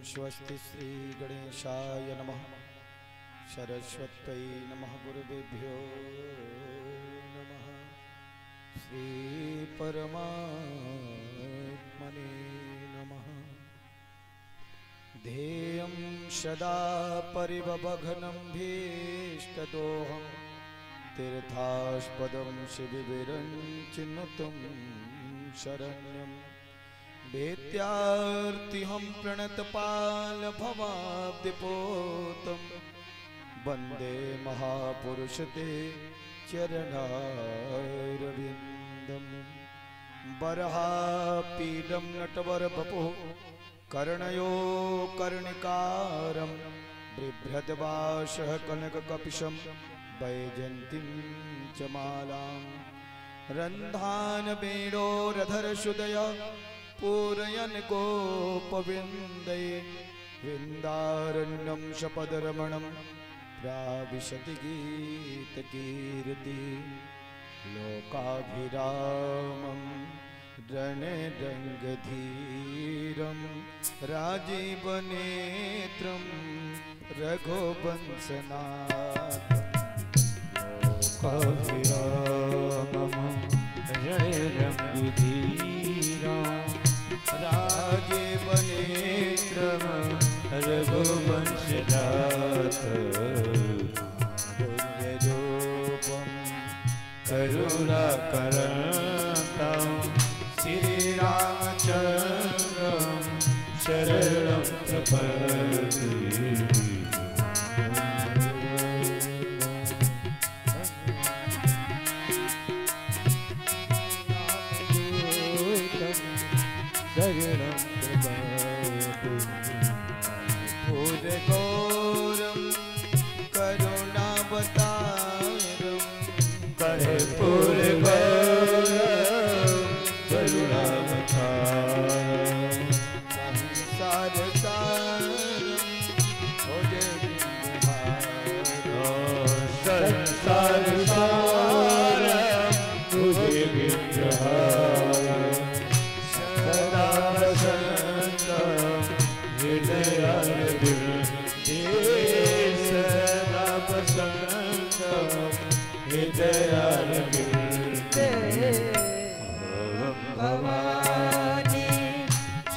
स्वस्ति श्री गणेशाय नमः। सरस्वत्यै नमः। गुरुभ्यो नमः। श्री परमात्मने नमः। ध्येयं सदा परिवभघनं भीष्टदोहं तीर्थास्पदं शिविरञ्चिनुतं शरण्यं वेत्यार्तिहं प्रणतपालभवाब्धिपोतं वन्दे महापुरुषते चरणारविन्दं। बर्हापीडं नटवरवपुः कर्णयो कर्णिकारं बिभ्रद्वासः कनककपिशं वैजयन्तीं च मालां। रन्ध्रानवेणोरधरसुदय पूरयन् गोपविन्दये विन्दारण्यं शपदरमणं प्राविशति गीतकीर्ति। लोकाभिरामं रणरङ्गधीरं राजीवनेत्रं लोकाभिरामं रणरङ्गधीरं राजीवनेत्रं रघुवंशजातं करुणाकरं श्रीरामचन्द्रं शरणं प्रपद्ये। पूर्णगौरं करुणावतारं कर्पूरगौरं करुणावतारं संसारसारं संसारसारं भुजगेन्द्रहारं सदा वसन्तं हृदयारविन्दे सदा वसन्तं हृदयारविन्दे। भवानी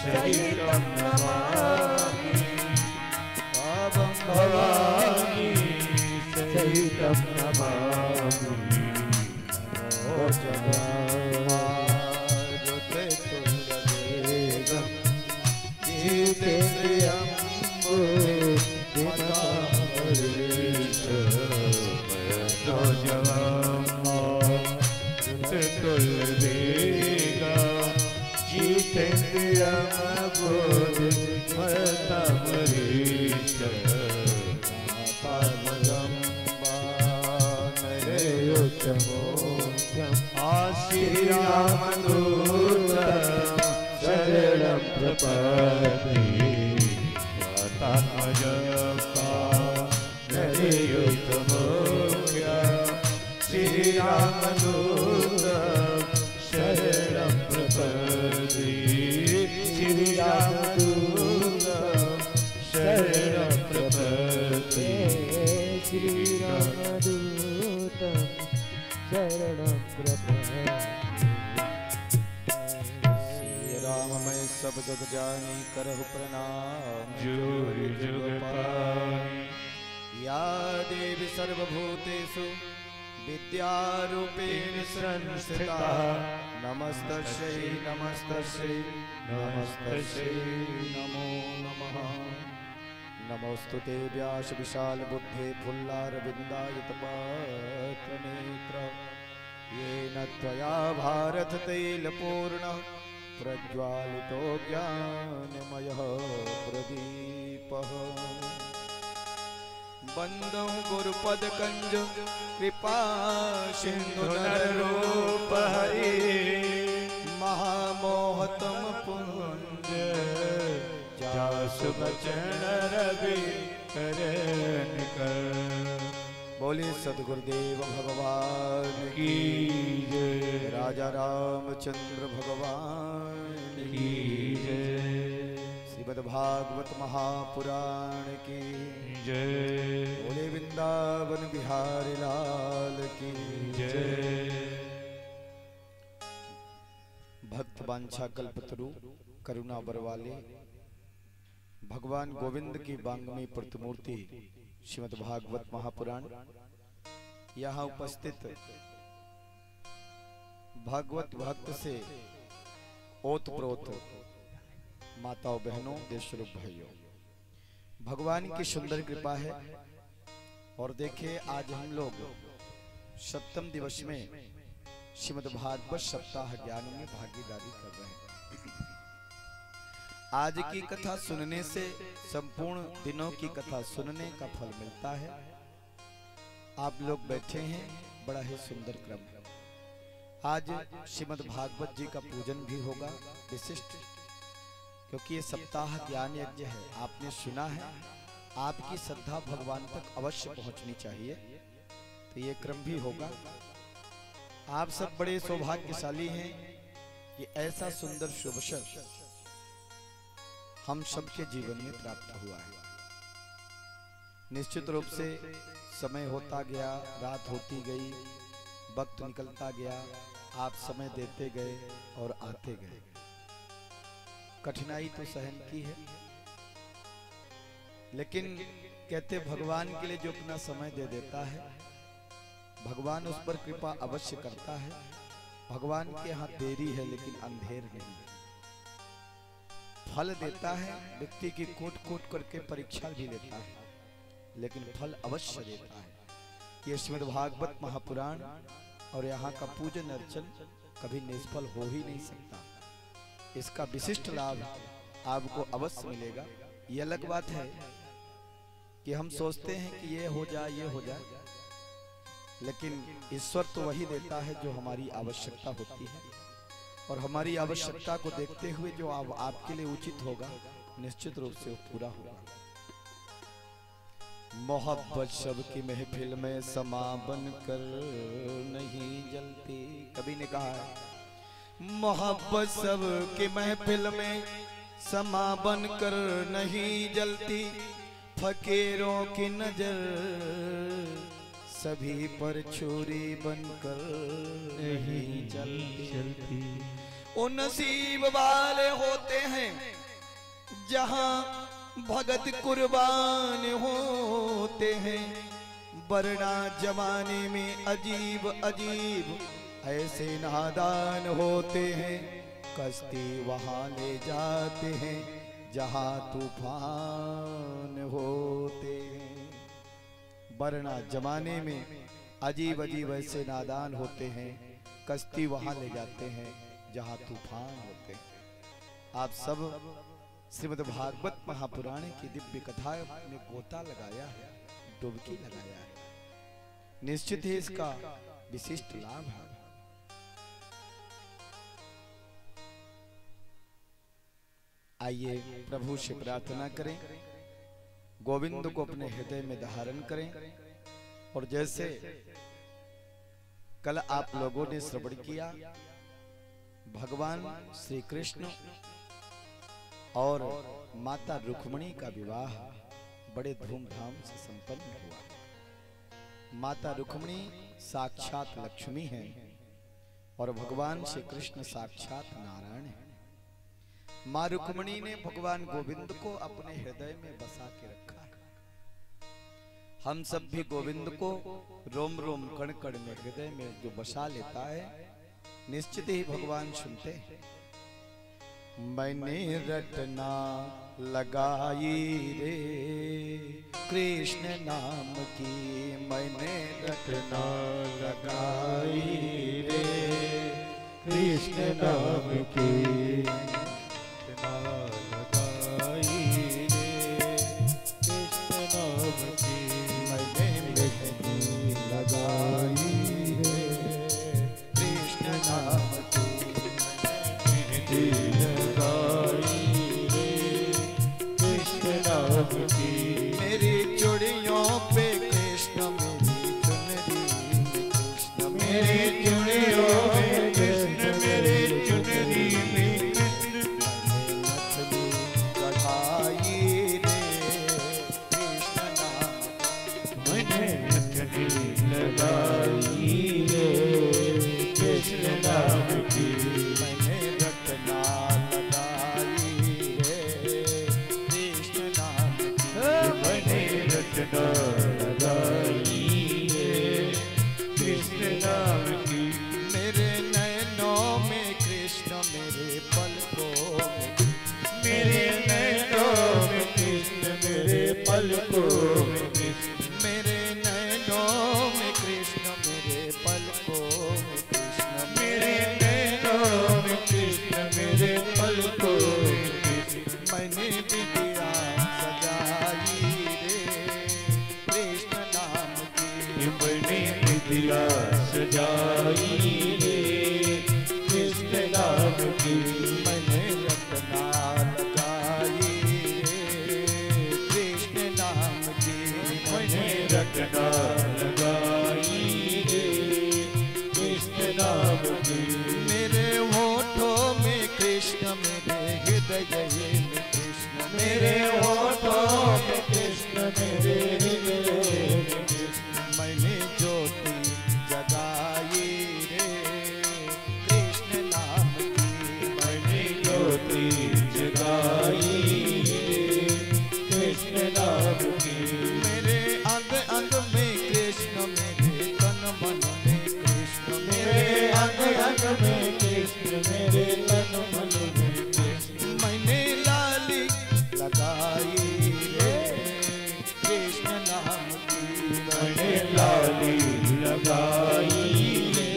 सहितं नमामि भवानी सहितं नमामि। नमो जगन्नाथं जितेन्द्रियं श्रीरामदूतं शरणं प्रपद्ये। श्रीरामदूतं शरणं प्रपद्ये। श्रीरामदूतं शरणं प्रपद्ये। श्रीरामदूतं शरणं प्रपद्ये। राममय सब जग जानी करहु प्रणाम। जुग जुग पानी या देवी सर्वभूतेषु विद्यारूपेण संस्थिता नमस्तस्यै नमस्तस्यै नमस्तस्यै नमो नमः। नमोस्तुते व्यास विशाल बुद्धे फुल्लारविन्दायतपात्रनेत्र येन त्वया भारत तैलपूर्णः प्रज्वालितो ज्ञानमयः प्रदीपः। वन्दं गुरुपदकञ्ज कृपा सिन्धु नररूप हरि महामोहतम पुञ्ज जासु बचन रवि करण कर। बोले सद्गुरुदेव भगवान की जय। राजा रामचंद्र भगवान की जय। श्रीमद् भागवत महापुराण की जय। बोले वृंदावन बिहारी लाल की जय। भक्त वांछा कल्पतरु करुणा बरवाले भगवान गोविंद की वांग्मयी प्रतिमूर्ति श्रीमद् भागवत महापुराण यहाँ उपस्थित भागवत भक्त से ओतप्रोत माताओं बहनों देशरूप भाइयों, भगवान की सुंदर कृपा है। और देखिए आज हम लोग 7वें दिवस में श्रीमद् भागवत सप्ताह ज्ञान में भागीदारी कर रहे हैं। आज की कथा सुनने से संपूर्ण दिनों की कथा सुनने का फल मिलता है। आप लोग बैठे हैं, बड़ा ही सुंदर क्रम है। आज श्रीमद् भागवत जी का पूजन भी होगा विशिष्ट, क्योंकि ये सप्ताह ज्ञान यज्ञ है। आपने सुना है, आपकी श्रद्धा भगवान तक अवश्य पहुंचनी चाहिए, तो ये क्रम भी होगा। आप सब बड़े सौभाग्यशाली हैं कि ऐसा सुंदर शुभ अवसर हम सबके जीवन में प्राप्त हुआ है। निश्चित रूप से समय होता गया, रात होती गई, वक्त निकलता गया, आप समय देते गए और आते गए। कठिनाई तो सहन की है, लेकिन कहते भगवान के लिए जो अपना समय दे देता है, भगवान उस पर कृपा अवश्य करता है। भगवान के यहाँ देरी है लेकिन अंधेर नहीं। फल देता है, व्यक्ति की कोट कोट करके परीक्षा भी लेता है, लेकिन फल अवश्य देता है। ये श्रीमद् भागवत महापुराण और यहाँ का पूजन अर्चन कभी निष्फल हो ही नहीं सकता। इसका विशिष्ट लाभ आपको अवश्य मिलेगा। ये अलग बात है कि हम सोचते हैं कि ये हो जाए, ये हो जाए, लेकिन ईश्वर तो वही देता है जो हमारी आवश्यकता होती है। और हमारी आवश्यकता को देखते हुए जो आपके लिए उचित होगा, निश्चित रूप से वो पूरा होगा। मोहब्बत सबकी महफिल में समा बन कर नहीं जलती, कवि ने कहा है। मोहब्बत सबकी महफिल में समा बन कर नहीं जलती, फकीरों की नजर सभी पर छुरी बनकर नहीं चलती। वो नसीब वाले होते हैं जहां भगत कुर्बान होते हैं, वरना जमाने में अजीब अजीब ऐसे नादान होते हैं। कश्ती वहां ले जाते हैं जहां तूफान होते हैं, वरना जमाने में अजीब अजीब ऐसे नादान होते हैं। कश्ती वहां ले जाते हैं जहां तूफान होते हैं। आप सब श्रीमद् भागवत महापुराण की दिव्य कथा में गोता लगाया है, डुबकी लगाया है। निश्चित ही इसका विशिष्ट लाभ है। आइए प्रभु से प्रार्थना करें, गोविंद को अपने हृदय में धारण करें। और जैसे कल आप लोगों ने श्रवण किया, भगवान श्री कृष्ण और माता रुक्मिणी का विवाह बड़े धूमधाम से संपन्न हुआ। माता रुक्मिणी साक्षात लक्ष्मी हैं और भगवान श्री कृष्ण साक्षात नारायण हैं। माँ रुक्मिणी ने भगवान गोविंद को अपने हृदय में बसा के रखा है। हम सब भी गोविंद को रोम रोम कण कण में हृदय में जो बसा लेता है, निश्चित ही भगवान सुनते हैं। मैंने रटना लगाई रे कृष्ण नाम की, मैंने रटना लगाई रे कृष्ण नाम की, रटना लगाई रे कृष्ण नाम की, मैंने मेहंदी लगाई रे कृष्ण नाम की, मेहंदी लगाई रे कृष्ण नाम की, मेरी चूड़ियों पे कृष्ण, मेरी चुनरी में कृष्ण, मेरी चुड़ियों में कृष्ण, मेरी चुनरी में कृष्ण, मछली कढ़ा पलकों में कृष्ण, मेरे नैनों में कृष्ण, मेरे पलकों में कृष्ण, मेरे नैनों में कृष्ण, मेरे पलकों में कृष्ण। मैंने विद्या सजाई रे कृष्ण नाम की, मैंने विद्या सजाई रे कृष्ण नाम की, मैंने रत्ना लगाई रे कृष्ण नाम की, मैंने रटना लगाई रे कृष्ण नाम की। मेरे होठों में कृष्ण, मेरे हृदय में कृष्ण, मेरे होठों में कृष्ण, मेरे हृदय में कृष्ण। मैंने ज्योति जगाई रे कृष्ण नाम की, मैंने ज्योति जगाई रे कृष्ण नाम की। मेरे अंग अंग में कृष्ण, मेरे तन मन में कृष्ण, मेरे अंग अंग में कृष्ण, मेरे तन मन में कृष्ण। मैंने लाली लगाई रे कृष्ण नाम की, मैंने लाली लगाई रे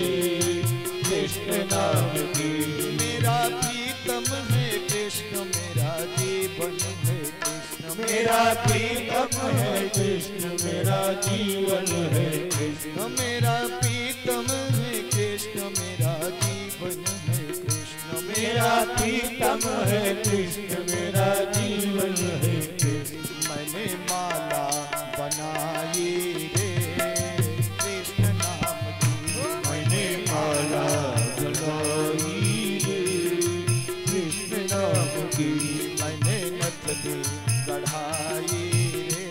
कृष्ण नाम की। मेरा प्रीतम है कृष्ण, मेरा जीवन है कृष्ण, मेरा प्रीतम है कृष्ण, मेरा जीवन है कृष्ण। मेरा प्रीतम है कृष्ण, मेरा जीवन है कृष्ण, मेरा प्रीतम है कृष्ण, मेरा जीवन है कृष्ण। मैंने माला बनाई रे कृष्ण नाम की, मैंने माला बनाई रे कृष्ण नाम की। मैंने नथनी गढ़ाई रे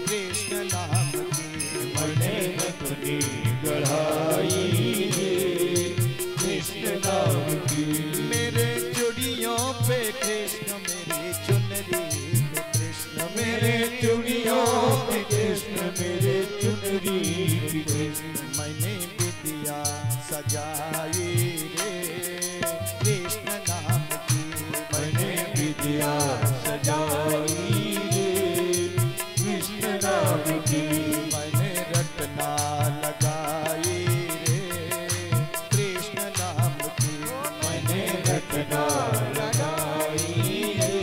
कृष्ण नाम की, मैंने नथनी गढ़ाई रे कृष्ण नाम की। मेरे चूड़ियों पे कृष्ण, मेरी चुनरी पे कृष्ण, मेरे चूड़ियों पे कृष्ण, मेरे चुनरी पे कृष्ण। मैंने विद्या सजाई रे कृष्ण नाम की, मैंने विद्या सजाई रे कृष्ण नाम की। मैंने रत्ना लगाई रे कृष्ण नाम की, मैंने रटना लगाई रे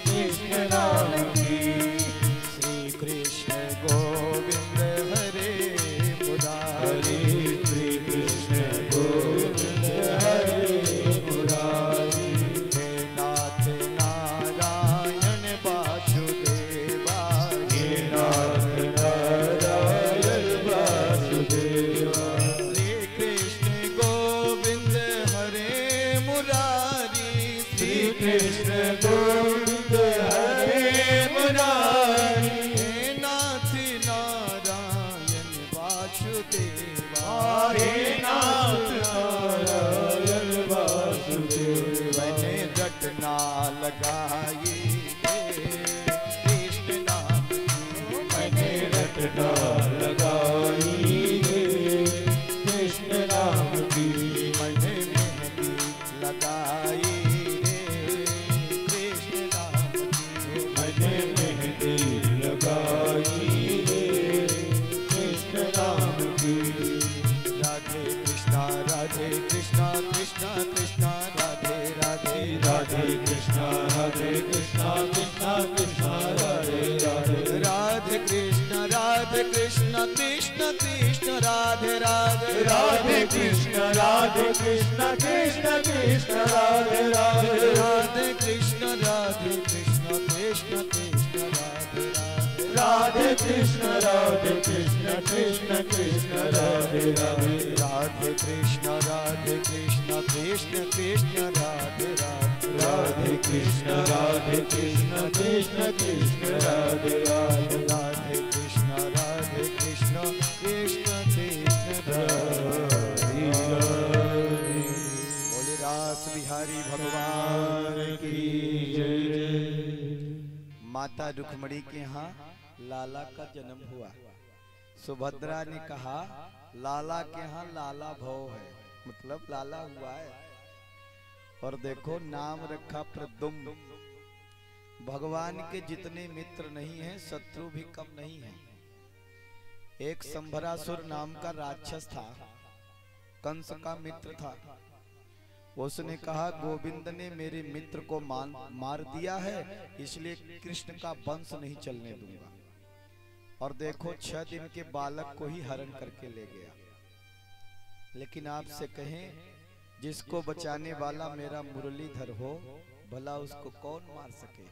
कृष्ण नाम की। श्री कृष्ण गोविंद हरे मुरारी, हरे श्री कृष्ण गोविंद हरे मुरारी। हे नाथ नारायण वासुदेवा, हे नाथ नारायण वासुदेवा। श्री कृष्ण गोविंद हरे मुरारी, श्री कृष्ण गोविंद हरे मुरारी। हे नाथ नारायण वासुदेवा, हे नाथ नारायण वासुदेवा। मैंने रटना लगाई रे कृष्ण नाम की, मैंने रटना लगाई रे कृष्ण नाम की। मैंने मेहंदी लगाई रे कृष्ण नाम की, मैंने मेहंदी लगाई रे कृष्ण नाम की। राधे कृष्णा कृष्णा कृष्णा राधे राधे, राधे कृष्णा कृष्णा कृष्णा राधे राधे। राधे कृष्ण कृष्ण कृष्ण राधे राधे, राधे कृष्ण कृष्ण कृष्ण राधे राधे। राधे कृष्ण कृष्ण कृष्ण राधे राधे, राधे कृष्ण कृष्ण कृष्ण राधे राधे। राधे कृष्ण कृष्ण कृष्ण राधे राधे, राधे कृष्ण कृष्ण कृष्ण राधे राधे। राधे कृष्ण कृष्ण कृष्ण राधे राधे। बोले रास बिहारी भगवान की जय। माता रुक्मणी के यहाँ लाला का जन्म हुआ। सुभद्रा ने कहा लाला के यहाँ लाला भव है, मतलब लाला हुआ है। और देखो नाम रखा प्रद्युम्न। भगवान के जितने मित्र नहीं हैं, शत्रु भी कम नहीं है। एक संभरासुर नाम का राक्षस था, कंस का मित्र था। उसने कहा गोविंद ने मेरे मित्र को मार दिया है, इसलिए कृष्ण का वंश नहीं चलने दूंगा। और देखो 6 दिन के बालक को ही हरण करके ले गया। लेकिन आपसे कहें, जिसको बचाने वाला मेरा मुरलीधर हो, भला उसको कौन मार सके।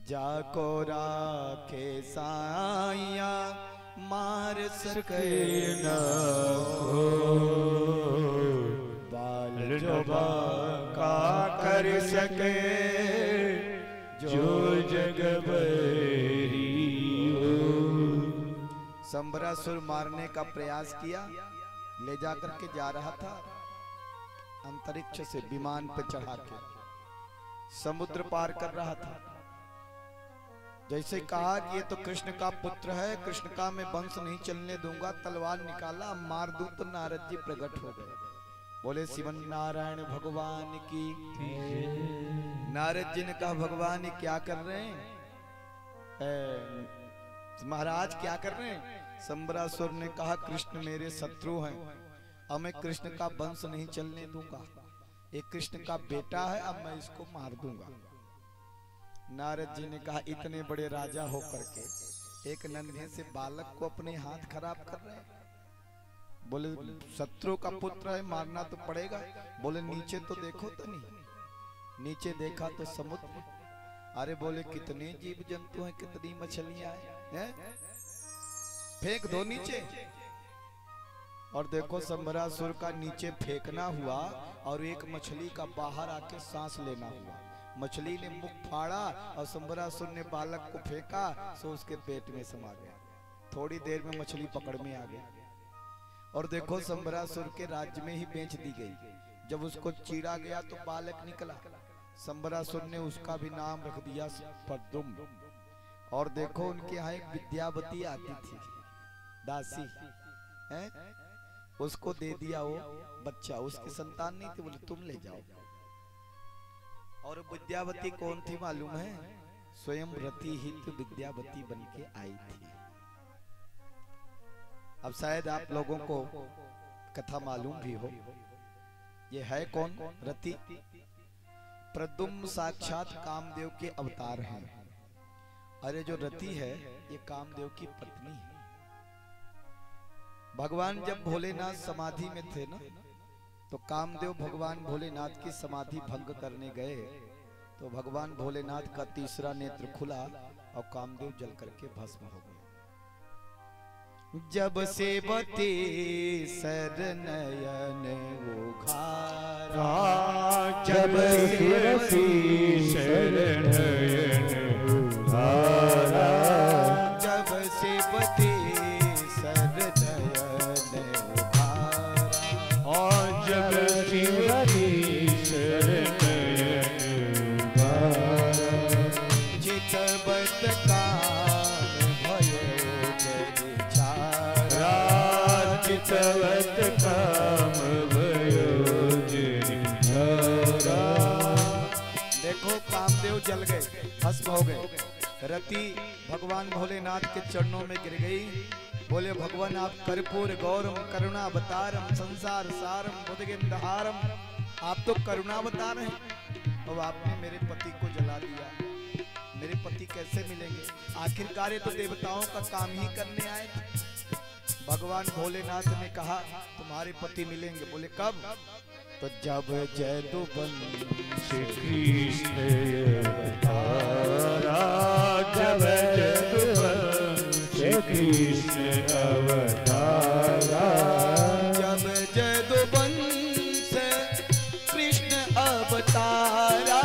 जाको राखे साइया मार सके न बाल जो का कर सके जो जग बरी हो। संबरासुर मारने का प्रयास किया, ले जाकर के जा रहा था अंतरिक्ष से विमान पे चढ़ा के, समुद्र पार कर रहा था। जैसे कहा कि ये तो कृष्ण का पुत्र है, कृष्ण का मैं वंश नहीं चलने दूंगा, तलवार निकाला, मार दूं तो नारद जी प्रकट हो गए। बोले शिवन नारायण भगवान की। नारद जी ने कहा भगवान ये क्या कर रहे हैं, महाराज क्या कर रहे हैं। संबरासुर ने कहा कृष्ण मेरे शत्रु हैं, अब मैं कृष्ण का वंश नहीं चलने दूंगा, ये कृष्ण का बेटा है, अब मैं इसको मार दूंगा। नारद जी ने कहा इतने बड़े राजा होकर के एक नन्हे से बालक को अपने हाथ खराब कर रहे हैं। बोले शत्रु का पुत्र है, मारना तो पड़ेगा। बोले नीचे तो देखो तो नहीं। नीचे देखा तो समुद्र। अरे बोले कितने जीव जंतु हैं, कितनी मछलियां हैं, फेंक दो नीचे। और देखो संबरासुर का नीचे फेंकना हुआ और एक मछली का बाहर आके सांस लेना हुआ। मछली ने मुख फाड़ा और संबरासुर ने बालक को फेंका, सो उसके पेट में समा गया। थोड़ी देर में मछली पकड़ में आ गया। और देखो संबरासुर के राज्य में ही बेच दी गई। जब उसको चीरा गया तो बालक निकला। संबरासुर ने उसका भी नाम रख दिया प्रद्युम्न। और देखो उनके यहाँ एक विद्यावती आती थी, दासी है, उसको दे दिया वो बच्चा। उसकी संतान नहीं थी, बोले तुम ले जाओ। और विद्यावती कौन थी मालूम है, स्वयं रति हित विद्यावती बन के आई थी। अब शायद आप लोगों को कथा मालूम भी हो, ये है कौन रति। प्रद्युम्न साक्षात कामदेव के अवतार हैं। अरे जो रति है ये कामदेव की पत्नी है। भगवान जब भोलेनाथ समाधि में थे ना, तो कामदेव भगवान भोलेनाथ की समाधि भंग करने गए, तो भगवान भोलेनाथ का तीसरा नेत्र खुला और कामदेव जल करके भस्म हो गए। जब से बते सर नयन उघारा, जब से सर नयन उघारा, जब से बते सर नयन उघारा, और जब से सर नयन उघारा, चितवत काम भयो चितवत काम भयो जिन्हारा। देखो कामदेव जल गए, भस्म हो गए। रति भगवान भोलेनाथ के चरणों में गिर गई। बोले भगवान आप कर्पूर गौरम करुणावतारम संसार सारम बुद्धगिंदहारम, आप तो करुणावतार हैं। अब आपने मेरे पति को जला दिया, मेरे पति कैसे मिलेंगे। आखिरकार ये तो देवताओं का काम ही करने आए थे। भगवान भोलेनाथ ने कहा तुम्हारे पति मिलेंगे। बोले कब, तो जब जदुवंश कृष्ण अवतारा, जब जदुवंश कृष्ण अवतारा, जब जदुवंश कृष्ण अवतारा,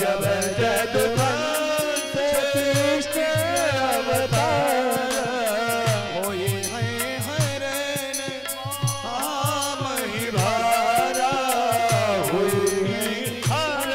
जब जदुवंश कृष्ण अवतारा, होए हैं हरण आम ही भारा, हुई हरण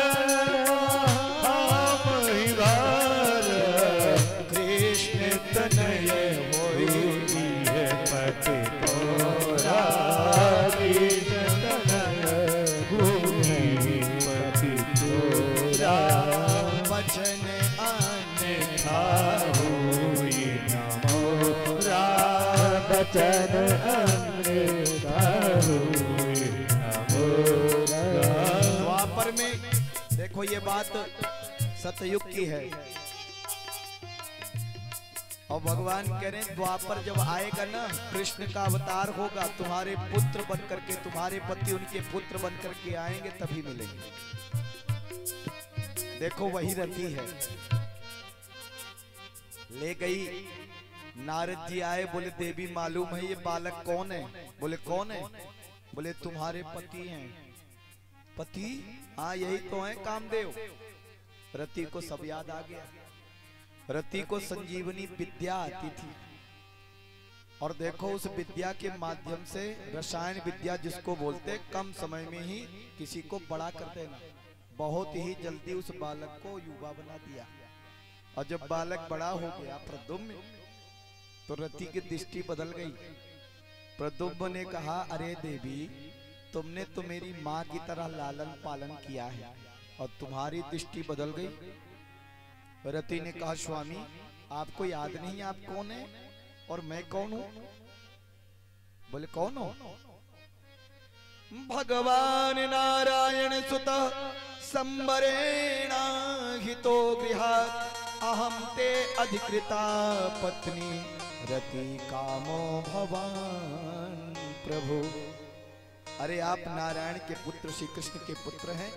वचन अमृत हुए द्वापर में देखो ये बात सतयुग की है और भगवान कह रहे हैं द्वापर जब आएगा ना कृष्ण का अवतार होगा तुम्हारे पुत्र बन करके तुम्हारे पति उनके पुत्र बन करके आएंगे तभी मिलेंगे। देखो वही रति है ले गई। नारद जी आए बोले देवी मालूम है ये बालक कौन है? बोले कौन है? बोले तुम्हारे पति हैं। पति? हाँ यही तो है कामदेव। रति को सब याद आ गया। रति को संजीवनी विद्या आती थी और देखो उस विद्या के माध्यम से रसायन विद्या जिसको बोलते कम समय में ही किसी को बड़ा कर देना। बहुत ही जल्दी उस बालक को युवा बना दिया और जब बालक बड़ा हो गया प्रद्युम्न तो रति की दृष्टि बदल गई। प्रद्युम्न ने कहा अरे देवी तुमने तो मेरी माँ की तरह लालन पालन किया है और तुम्हारी दृष्टि बदल गई। रति ने कहा स्वामी आपको याद नहीं आप कौन है और मैं कौन हूं? बोले कौन हो? भगवान नारायण सुत संबरेण हितो गृहात् अहम ते अधिकृता पत्नी रति कामो भवान प्रभु। अरे आप नारायण के पुत्र श्री कृष्ण के पुत्र हैं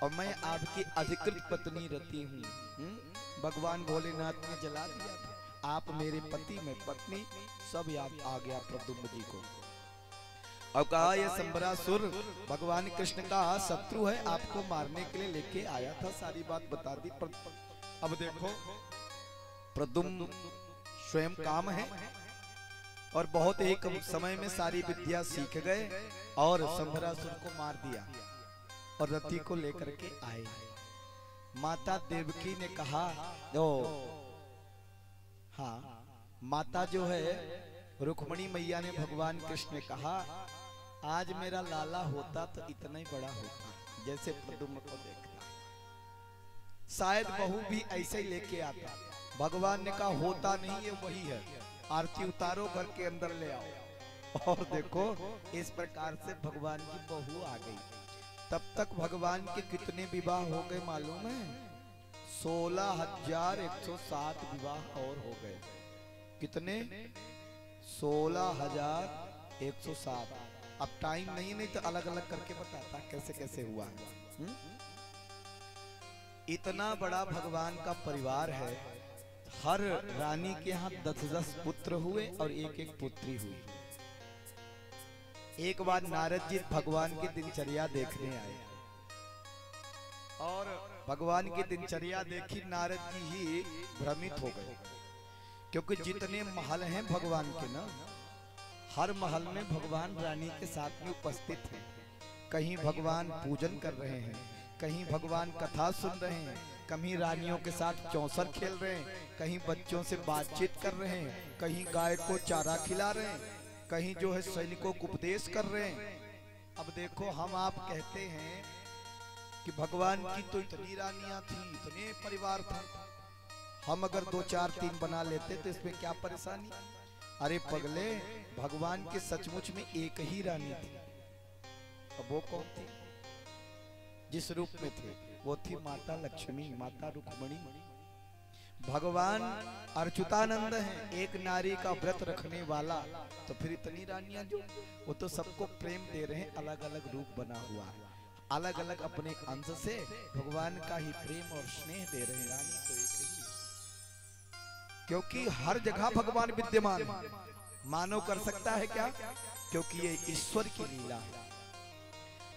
और मैं आपकी अधिकृत पत्नी रति हूँ। भगवान भोलेनाथ ने जला दिया था। आप मेरे पति में पत्नी सब याद आ गया प्रद्युम्न जी को। अब कहा यह संबरासुर भगवान कृष्ण का शत्रु है आपको मारने के लिए लेके आया था। सारी बात बता दी। अब देखो प्रद्युम्न स्वयं काम है और बहुत ही कम समय में सारी विद्या सीख गए और संबरासुर को मार दिया और रति को लेकर के आए। माता देवकी ने कहा हाँ माता जो है रुक्मणी मैया ने भगवान कृष्ण ने कहा आज मेरा लाला होता तो इतना ही बड़ा होता जैसे प्रद्युम्न को देखता। शायद बहू भी ऐसे ही लेके आता। भगवान ने कहा होता नहीं है वही है। आरती उतारो घर के अंदर ले आओ और देखो इस प्रकार से भगवान की बहू आ गई। तब तक भगवान के कितने विवाह हो गए मालूम है? 16,107 विवाह और हो गए। कितने? 16,107। अब टाइम नहीं तो अलग अलग करके बताता कैसे कैसे हुआ है। इतना बड़ा भगवान का परिवार है। हर रानी के यहाँ 10-10 पुत्र हुए और एक पुत्री हुई। एक बार नारद जी भगवान की दिनचर्या देखने आए और भगवान की दिनचर्या देखी नारद जी ही भ्रमित हो गए क्योंकि जितने महल हैं भगवान के ना हर महल में भगवान रानी के साथ में उपस्थित हैं। कहीं भगवान पूजन कर रहे हैं, कहीं भगवान कथा सुन रहे हैं, कहीं रानियों के साथ चौसर खेल रहे हैं, कहीं बच्चों से बातचीत कर रहे हैं, कहीं गाय को चारा खिला रहे हैं, कहीं जो है सैनिकों को उपदेश कर रहे हैं। अब देखो हम आप कहते हैं कि भगवान की तो इतनी रानियां थी, इतने परिवार था, हम अगर 2, 4, 3 बना लेते तो इसमें क्या परेशानी? अरे पगले भगवान के सचमुच में एक ही रानी थी। अब वो कौन थी? जिस रूप में थे वो थी माता लक्ष्मी, माता रुक्मणी। भगवान अच्युतानंद हैं, एक नारी का व्रत रखने वाला, तो फिर इतनी रानियां जो वो तो सबको प्रेम दे रहे हैं। अलग अलग रूप बना हुआ है, अलग अलग अपने अंश से भगवान का ही प्रेम और स्नेह दे रहे हैं। रानी तो एक ही, क्योंकि हर जगह भगवान विद्यमान है। मानव कर सकता है क्या? क्योंकि ये ईश्वर की लीला है।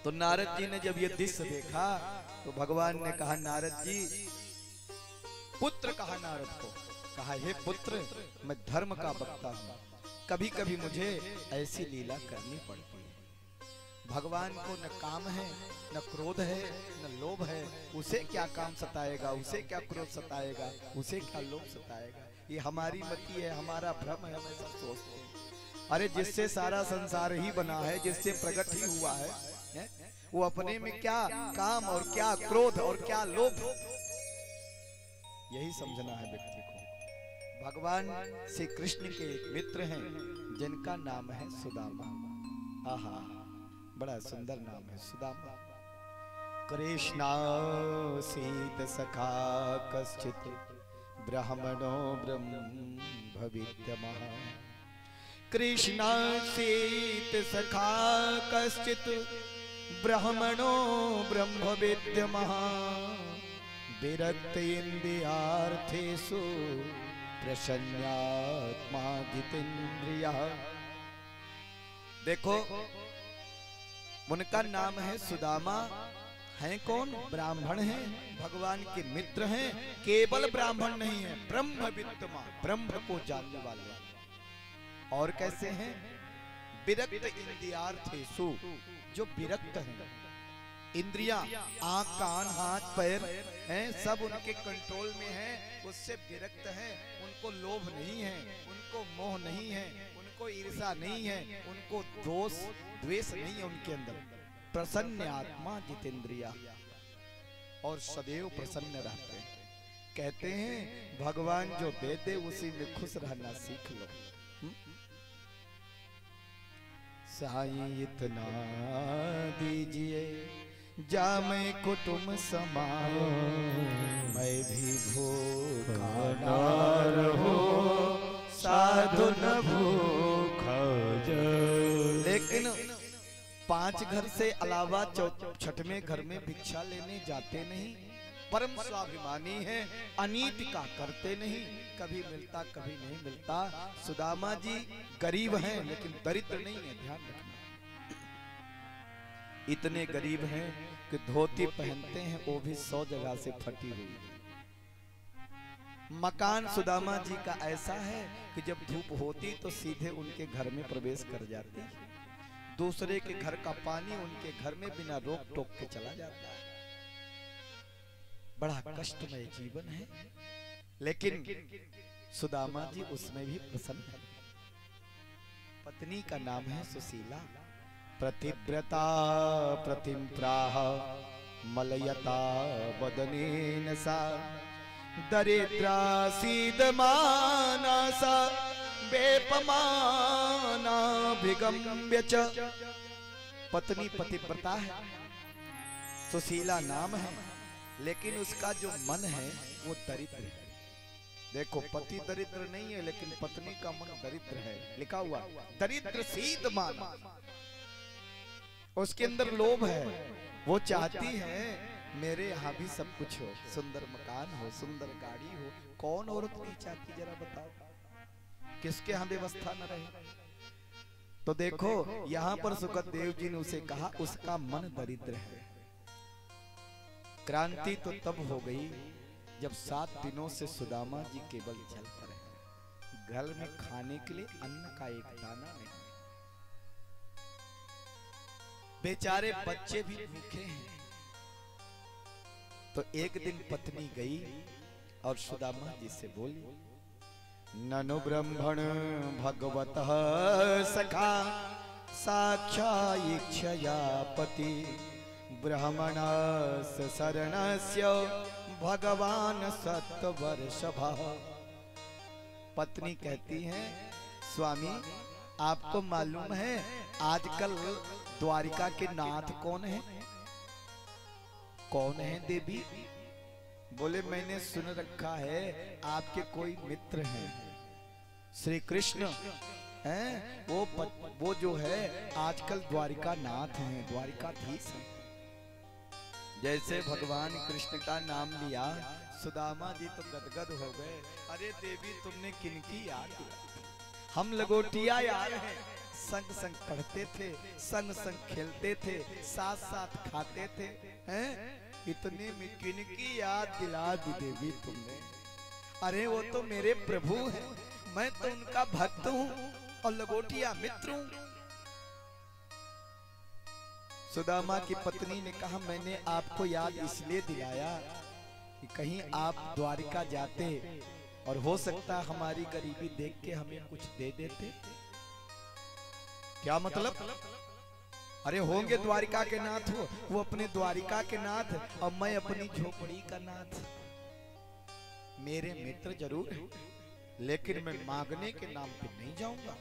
तो नारद जी ने जब ये दृश्य देखा तो भगवान ने कहा नारद जी, पुत्र कहा नारद को, कहा हे पुत्र मैं धर्म का वक्ता हूँ, कभी कभी मुझे ऐसी लीला करनी पड़ती है। भगवान को न काम है, न क्रोध है, न लोभ है। उसे क्या काम सताएगा, उसे क्या क्रोध सताएगा, उसे क्या लोभ सताएगा? ये हमारी मति है, हमारा भ्रम है, हमें सब सोचते हैं। अरे जिससे सारा संसार ही बना है, जिससे प्रकट ही हुआ है, वो अपने में क्या काम और क्या क्रोध और क्या लोभ, यही समझना है व्यक्ति को। भगवान श्री कृष्ण के एक मित्र हैं जिनका नाम है सुदामा। आहा, बड़ा सुंदर नाम है सुदामा। कृष्णासीत सखा कश्चित् ब्राह्मणो ब्रह्मविद्यमः। कृष्णासीत सखा कश्चित् ब्राह्मणो ब्रह्मविद्यमः। विरक्त इन्द्रियार्थेषु प्रसन्नात्मा जितेन्द्रियः। देखो, उनका नाम है सुदामा। हैं कौन? ब्राह्मण हैं, भगवान के मित्र हैं। केवल ब्राह्मण नहीं है, ब्रह्मविद्यमा, ब्रह्म को जानने वाले। और कैसे हैं? विरक्त इंद्रियार्थेषु, जो विरक्त हैं। इंद्रियां, आंख, कान, हाथ, पैर हैं, सब उनके कंट्रोल में है, उससे विरक्त है। उनको लोभ नहीं है, उनको मोह नहीं है, उनको ईर्ष्या नहीं है, उनको दोष द्वेष नहीं है उनके अंदर। प्रसन्न आत्मा जितेंद्रिया, और सदैव प्रसन्न रहते हैं। कहते हैं भगवान जो दे दे उसी में खुश रहना सीख लो। साईं इतना दीजिए जामे कुटुंब समाओ, मैं भी भूखा ना रहूं, साधु न भूखा जाए। लेकिन 5 घर से अलावा 6वें घर में भिक्षा लेने जाते नहीं। परम स्वाभिमानी है, अनीति का करते नहीं। कभी मिलता कभी नहीं मिलता। सुदामा जी गरीब हैं लेकिन दरिद्र नहीं है, ध्यान रखना। इतने गरीब हैं कि धोती पहनते हैं वो भी 100 जगह से फटी हुई। मकान सुदामा जी का ऐसा है कि जब धूप होती तो सीधे उनके घर में प्रवेश कर जाती। दूसरे के घर का पानी उनके घर में बिना रोक टोक के चला जाता है। बड़ा कष्टमय जीवन है, लेकिन सुदामा जी उसमें भी प्रसन्न है। पत्नी का नाम है सुशीला। प्रतिव्रता प्रतिम्प्राह मलयता वदनेन सा, दरिद्रा सीदमाना सा, बेपमाना भिगम्य च। पत्नी पतिव्रता है, सुशीला नाम है, लेकिन उसका जो मन है वो दरिद्र है। देखो, पति दरिद्र नहीं है लेकिन पत्नी का मन दरिद्र है। लिखा हुआ दरिद्र सीदमाना। उसके अंदर लोभ है। वो चाहती है मेरे यहाँ भी सब कुछ हो, सुंदर मकान हो, सुंदर गाड़ी हो। कौन औरत नहीं चाहती, जरा बताओ? किसके यहाँ व्यवस्था न रहे? तो देखो, यहाँ पर सुखदेव जी ने उसे कहा उसका मन दरिद्र है। क्रांति तो तब हो गई जब 7 दिनों से सुदामा जी केवल जल पर है। घर में खाने के लिए अन्न का एक दाना नहीं। बेचारे बच्चे भी भूखे हैं। तो एक दिन पत्नी गई और सुदामा जी से बोली, ननु ब्रह्मण भगवतः सखा साक्षाइच्छया पति, ब्राह्मणस्य शरणस्य भगवान सत्वर्षभः। पत्नी कहती है, स्वामी आपको मालूम है आजकल द्वारिका के नाथ कौन है? कौन है देवी? बोले मैंने सुन रखा है आपके कोई मित्र हैं, श्री कृष्ण हैं, वो जो है आजकल द्वारिका नाथ हैं, द्वारिकाधीश हैं। जैसे भगवान कृष्ण का नाम लिया, सुदामा जी तो गदगद हो गए। अरे देवी, तुमने किनकी याद दिला? हम लगोटिया यार हैं, संग संग पढ़ते थे, संग संग खेलते थे, साथ साथ खाते थे, हैं? इतने में किनकी याद दिला दी देवी तुमने? अरे वो तो मेरे प्रभु हैं, मैं तो उनका भक्त हूँ और लगोटिया मित्र हूँ। सुदामा की पत्नी ने कहा, मैंने आपको याद इसलिए दिलाया कि कहीं आप द्वारिका जाते और हो सकता हमारी गरीबी देख के हमें कुछ दे देते। क्या मतलब? अरे होंगे द्वारिका के नाथ, हो वो अपने द्वारिका के नाथ और मैं अपनी झोपड़ी का नाथ। मेरे मित्र जरूर है, लेकिन मैं मांगने के नाम पे नहीं जाऊंगा।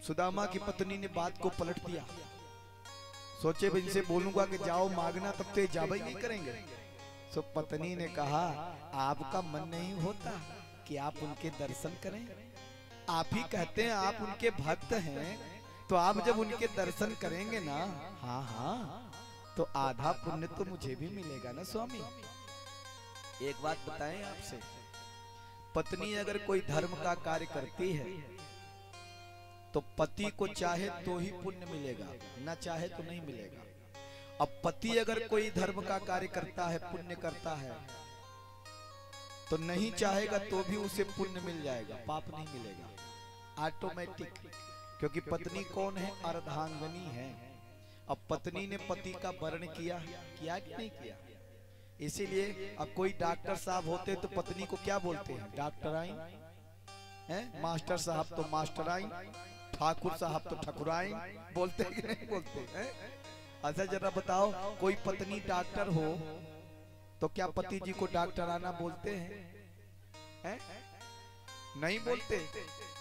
सुदामा की पत्नी ने बात को पलट दिया। सोचे भी इनसे बोलूंगा कि जाओ मांगना, तब तो जाबा ही नहीं करेंगे। तो पत्नी ने कहा, आपका मन नहीं होता कि आप उनके दर्शन करें? आप ही कहते हैं आप उनके भक्त हैं, तो आप जब उनके दर्शन करेंगे ना, हाँ हाँ, तो आधा पुण्य तो मुझे भी मिलेगा ना स्वामी। एक बात बताएं आपसे, पत्नी अगर कोई धर्म का कार्य करती है तो पति को चाहे तो ही पुण्य मिलेगा, ना चाहे तो नहीं मिलेगा। अब पति अगर कोई धर्म का कार्य करता है, पुण्य करता है, तो नहीं चाहेगा तो भी उसे पुण्य मिल जाएगा, पाप नहीं मिलेगा ऑटोमेटिक। क्योंकि पत्नी कौन है? अर्धांगनी है। अब पत्नी ने पति का वर्ण किया कि नहीं किया? इसीलिए अब कोई डॉक्टर साहब होते तो पत्नी को क्या बोलते हैं? डॉक्टर आई हैं, मास्टर साहब तो मास्टर आई, ठाकुर साहब तो ठकुराई, बोलते कि नहीं बोलते हैं? अच्छा जरा बताओ, कोई पत्नी डॉक्टर हो तो क्या पति जी को डॉक्टर आना बोलते हैं? नहीं बोलते।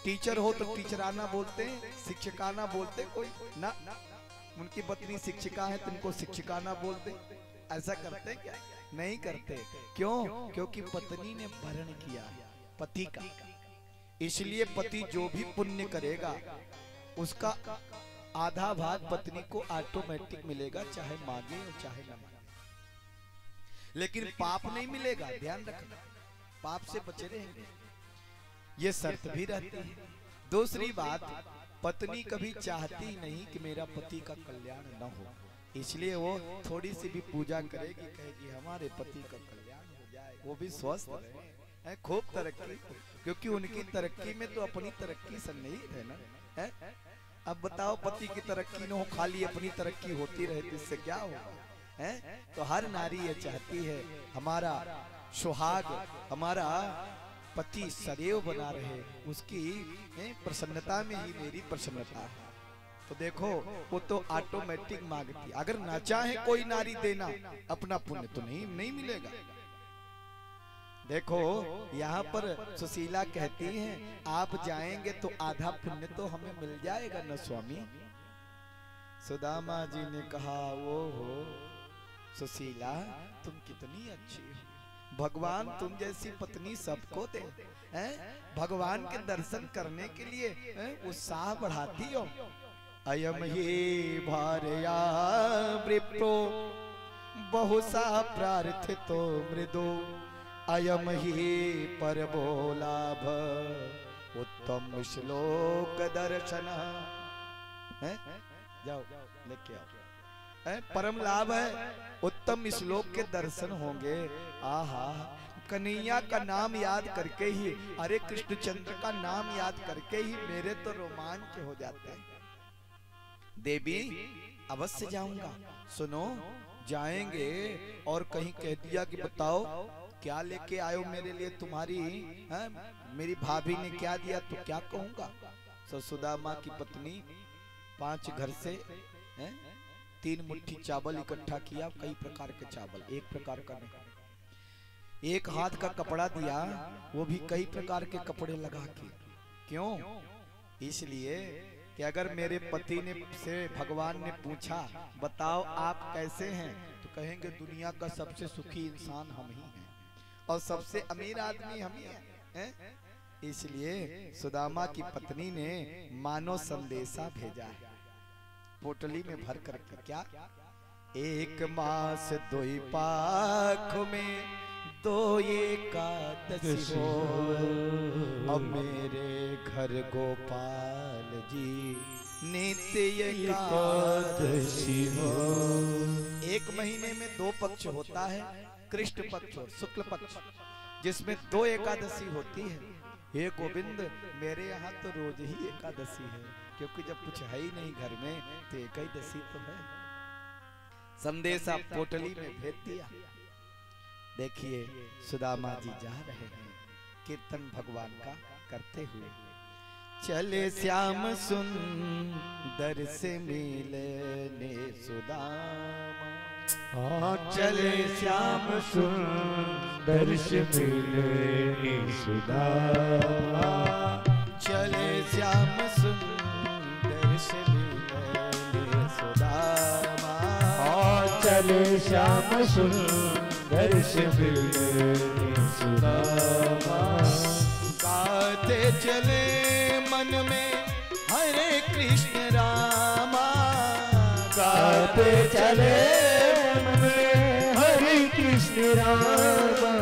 टीचर हो तो टीचर आना बोलते हैं, शिक्षकाना बोलते कोई ना, उनकी पत्नी शिक्षिका है तो उनको शिक्षिकाना बोलते। ऐसा करते क्या? नहीं करते। क्यों? क्योंकि पत्नी ने वर्ण किया पति का। इसलिए पति जो भी पुण्य करेगा उसका आधा भाग पत्नी को ऑटोमेटिक मिलेगा, चाहे मांगे और चाहे न मांगे। लेकिन पाप नहीं मिलेगा, ध्यान रखना, पाप से बचे रहेंगे, ये शर्त भी रहती है। दूसरी बात, पत्नी कभी चाहती नहीं कि मेरा पति का कल्याण न हो, इसलिए वो थोड़ी सी भी पूजा करेगी, कहेगी हमारे पति का कल्याण हो जाए, वो भी स्वस्थ रहे, खूब तरक्की, क्योंकि उनकी तरक्की में तो अपनी तरक्की सन्निहित है ना, है? अब बताओ, पति की तरक्की न हो, खाली अपनी तरक्की होती रहे तो इससे क्या होगा? है? तो हर नारी ये चाहती है हमारा सुहाग, हमारा पति सदैव बना रहे, उसकी प्रसन्नता में ही मेरी प्रसन्नता है। तो देखो वो तो ऑटोमेटिक मांगती। अगर ना चाहे कोई नारी देना, अपना पुण्य तो नहीं मिलेगा। देखो यहाँ पर सुशीला कहती हैं, आप जाएंगे तो आधा पुण्य तो हमें मिल जाएगा न स्वामी। सुदामा जी ने कहा, वो हो सुशीला, तुम कितनी अच्छी हो, भगवान तुम जैसी पत्नी सबको दे, हैं? भगवान के दर्शन करने के लिए उत्साह बढ़ाती हो। अयम ही भार्या विप्रो बहुसा प्रार्थितो मृदो, अयम ही परमो लाभ उत्तम श्लोक दर्शन। जाओ लेके आओ, परम लाभ है, उत्तम श्लोक के दर्शन होंगे। आहा, कन्हैया का नाम याद करके ही, अरे कृष्णचंद्र का नाम याद करके ही मेरे तो रोमांच हो जाते हैं। देवी अवश्य जाऊंगा। सुनो, जाएंगे और कहीं कह दिया कि बताओ क्या लेके आयो मेरे लिए तुम्हारी, मेरी भाभी ने क्या दिया, तो क्या कहूंगा? तो सुदामा की पत्नी 5 घर से 3 मुट्ठी चावल इकट्ठा किया, कई प्रकार के चावल, एक प्रकार का नहीं। एक हाथ का कपड़ा दिया, वो भी कई प्रकार के कपड़े लगा के। क्यों? इसलिए कि अगर मेरे पति ने से भगवान ने पूछा, बताओ आप कैसे हैं, तो कहेंगे दुनिया का सबसे सुखी इंसान हम ही हैं और सबसे अमीर आदमी हम ही हैं। इसलिए सुदामा की पत्नी ने मानो संदेशा भेजा है, पोटली में भर कर। क्या? 1 मास 2 पाख में 2 एकादशी हो, अब मेरे घर गोपाल जी नित्य एकादशी हो। 1 महीने में 2 पक्ष होता है, कृष्ण पक्ष और शुक्ल पक्ष, जिसमें 2 एकादशी होती है। हे गोविंद, मेरे यहाँ तो रोज ही एकादशी है, क्योंकि जब कुछ है ही नहीं घर में तो एकादशी तो है। संदेशा पोटली में भेज दिया। देखिए सुदामा जी जा रहे हैं कीर्तन भगवान का करते हुए। चले श्याम सुंदर से मिलने सुदामा, चले श्याम सुंदर से मिले सुदामा। चले श्याम सुंदर से मिले सुदामा। चले श्याम सुंदर से मिले सुदामा। गाते चले मन में हरे कृष्ण रामा। गाते चले मन में हरे कृष्ण रामा।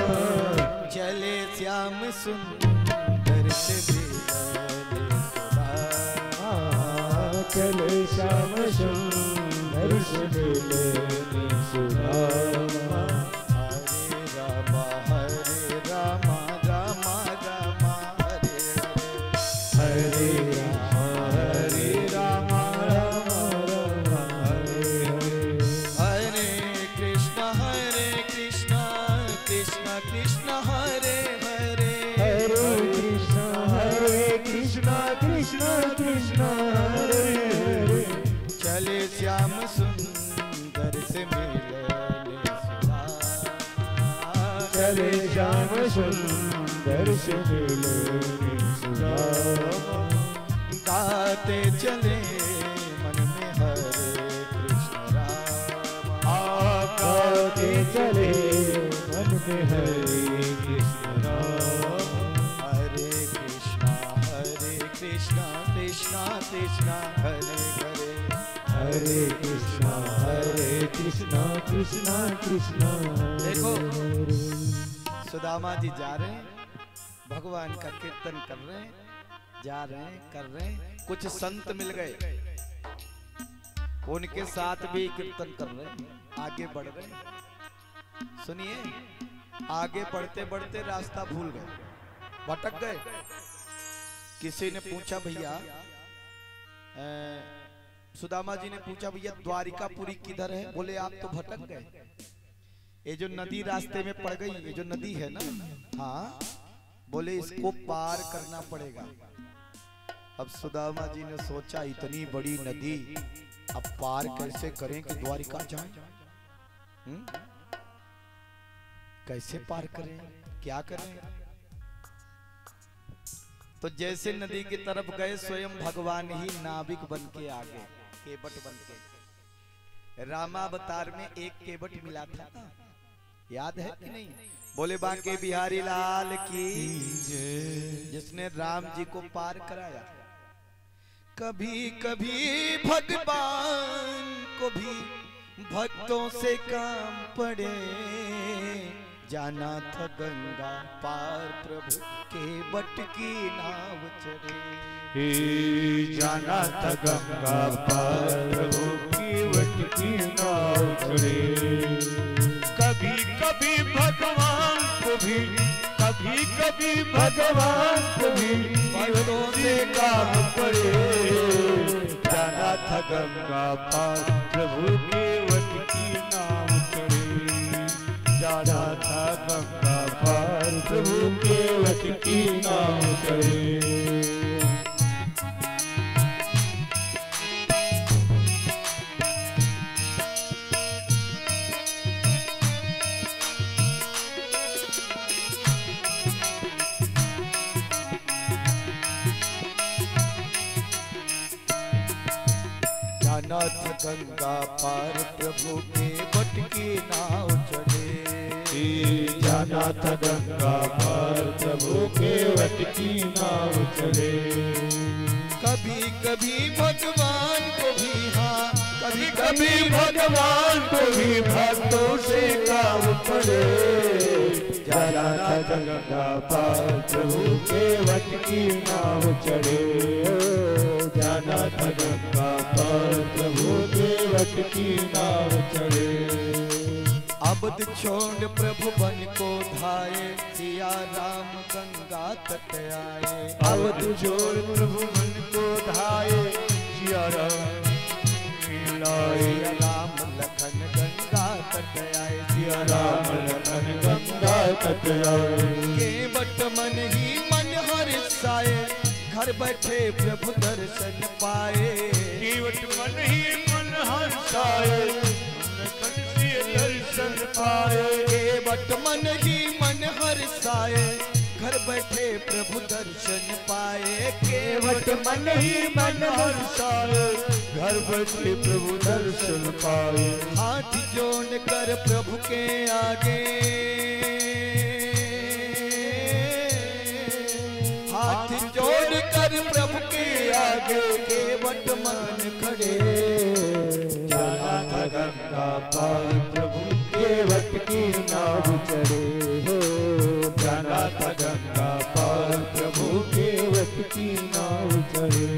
चले श्याम सुंदर से मिले सुदामा। चले श्याम सुंदर से मिले सुदामा। हरे रामा रामा रामा हरे हरे। हरे रामा रामा रामा हरे हरे। हरे कृष्ण कृष्ण कृष्ण हरे हरे। हरे कृष्ण कृष्ण कृष्ण हरे हरे। चले श्याम सुंदर से मिले सुदामा। चले श्याम सुंदर से मिले सुदामा। गाते चले मन में हरे कृष्ण रामा। गाते चले मन में हरे कृष्ण रामा। हरे कृष्ण कृष्ण कृष्ण हरे हरे। हरे कृष्ण कृष्ण कृष्ण देखो सुदामा जी जा रहे हैं, भगवान का कीर्तन कर रहे हैं, जा रहे हैं, कर रहे हैं। कुछ संत मिल गए, उनके साथ भी कीर्तन कर रहे हैं, आगे बढ़ रहे हैं। सुनिए, आगे बढ़ते बढ़ते रास्ता भूल गए, भटक गए। किसी ने पूछा भैया, सुदामा जी ने पूछा भैया द्वारिकापुरी किधर है? बोले आप तो भटक गए, ये जो नदी रास्ते में पड़ गई, ये जो नदी है ना, हाँ, बोले इसको पार करना पड़ेगा। अब सुदामा जी ने सोचा इतनी बड़ी नदी अब पार कैसे करें कि द्वारिका जाएं? कैसे पार करें, क्या करें? तो जैसे नदी की तरफ गए, स्वयं भगवान ही नाविक बन के आ गए, केवट बन के। रामावतार में एक केवट मिला था ना, याद है कि नहीं? बोले बांके बिहारी लाल की, जिसने राम जी को पार कराया। कभी कभी भगवान को भी भक्तों से काम पड़े, जाना था गंगा पार प्रभु केवट की नाव चढ़े। जाना था गंगा पार प्रभु केवट की नाव चढ़े। कभी कभी भगवान को भी, कभी कभी भगवान को भी भक्तों से काम पड़े, जाना था गंगा पार प्रभु केवट की नाव चढ़े। जाना था गंगा पार प्रभु केवट की नाव चढ़े। जाना था गंगा पार प्रभु केवट की नाव चढ़े। जाना था गंगा पार प्रभु केवट की नाव चढ़े। कभी कभी भगवान को भी, हाँ, कभी कभी भगवान को भी भक्तों से काम पड़े, जाना था गंगा पार प्रभु केवट की नाव चढ़े। जाना था गंगा पार प्रभु केवट की नाव चढ़े। अबद छोड़ प्रभु बन को धाये, सिया राम गंगा तट आए। अवध छोड़ प्रभु बन को धाये, सिया राम लाए। राम लखन गंगा तट आए, सिया राम लखन गंगा तट आए। केवट मन ही मन हर्षाए, घर बैठे प्रभु दर्शन पाए। केवट मन ही मन हर्षाए, दर्शन पाए, केवट मन ही मन हर्षाए, घर बैठे प्रभु दर्शन पाए। केवट मन ही मन हर्षाए, घर बैठे प्रभु दर्शन पाए। हाथ जोड़ कर प्रभु के आगे, हाथ जोड़ कर प्रभु के आगे, केवट मन खड़े। जाना था गंगा पार प्रभु केवट की नाव चढ़े हो, जाना था गंगा पार प्रभु केवट की नाव चढ़े।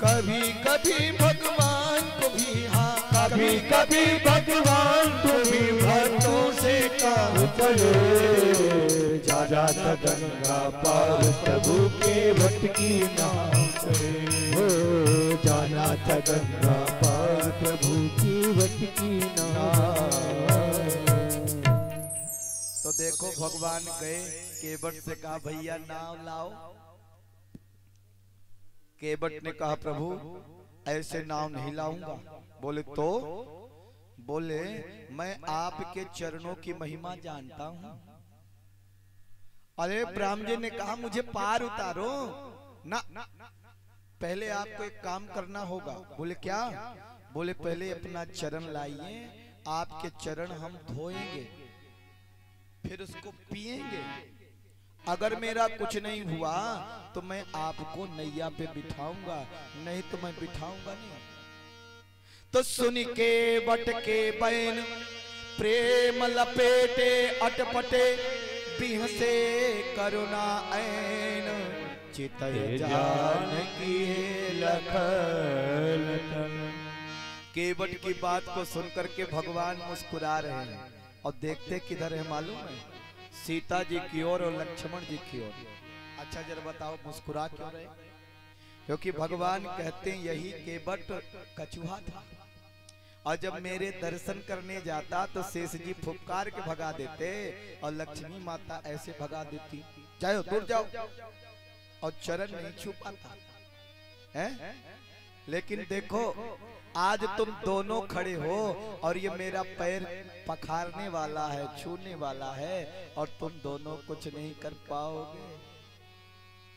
कभी कभी भगवान को भी, हाँ कभी कभी भगवान को भी भक्तों से काम चढ़े, जाना था गंगा पार प्रभु केवट की नाव चढ़े हो, जाना था गंगा पार प्रभु केवट की नाव। तो देखो भगवान गए, केवट से कहा भैया नाव लाओ। केवट ने कहा प्रभु ऐसे नाव नहीं लाऊंगा। बोले तो? बोले मैं आपके चरणों की महिमा जानता हूं। अरे ब्राह्मण जी ने कहा मुझे पार उतारो ना, पहले आपको एक काम करना होगा। बोले क्या? बोले पहले अपना चरण लाइए, आपके चरण हम धोएंगे, फिर उसको पिएंगे। अगर मेरा कुछ नहीं हुआ तो मैं आपको नैया पे बिठाऊंगा, नहीं तो मैं बिठाऊंगा नहीं। तो सुन के बट के बैन प्रेम लपेटे अटपटे, बिहसे करुणा ऐन, चितय जान की लखन। केवट की बात को सुनकर के भगवान मुस्कुरा रहे हैं, और देखते किधर है मालूम है? सीता जी की ओर और लक्ष्मण जी की ओर। अच्छा जरा बताओ मुस्कुरा क्यों रहे? क्योंकि भगवान कहते हैं यही केवट कछुआ था, और जब मेरे दर्शन करने जाता तो शेष जी फुफकार के भगा देते, और लक्ष्मी माता ऐसे भगा देती, जाओ दूर जाओ, और चरण नहीं छू पाता है। लेकिन देखो आज तुम दोनों खड़े हो, और ये मेरा पैर पखारने वाला है, छूने वाला है, और तुम दोनों कुछ नहीं कर पाओगे।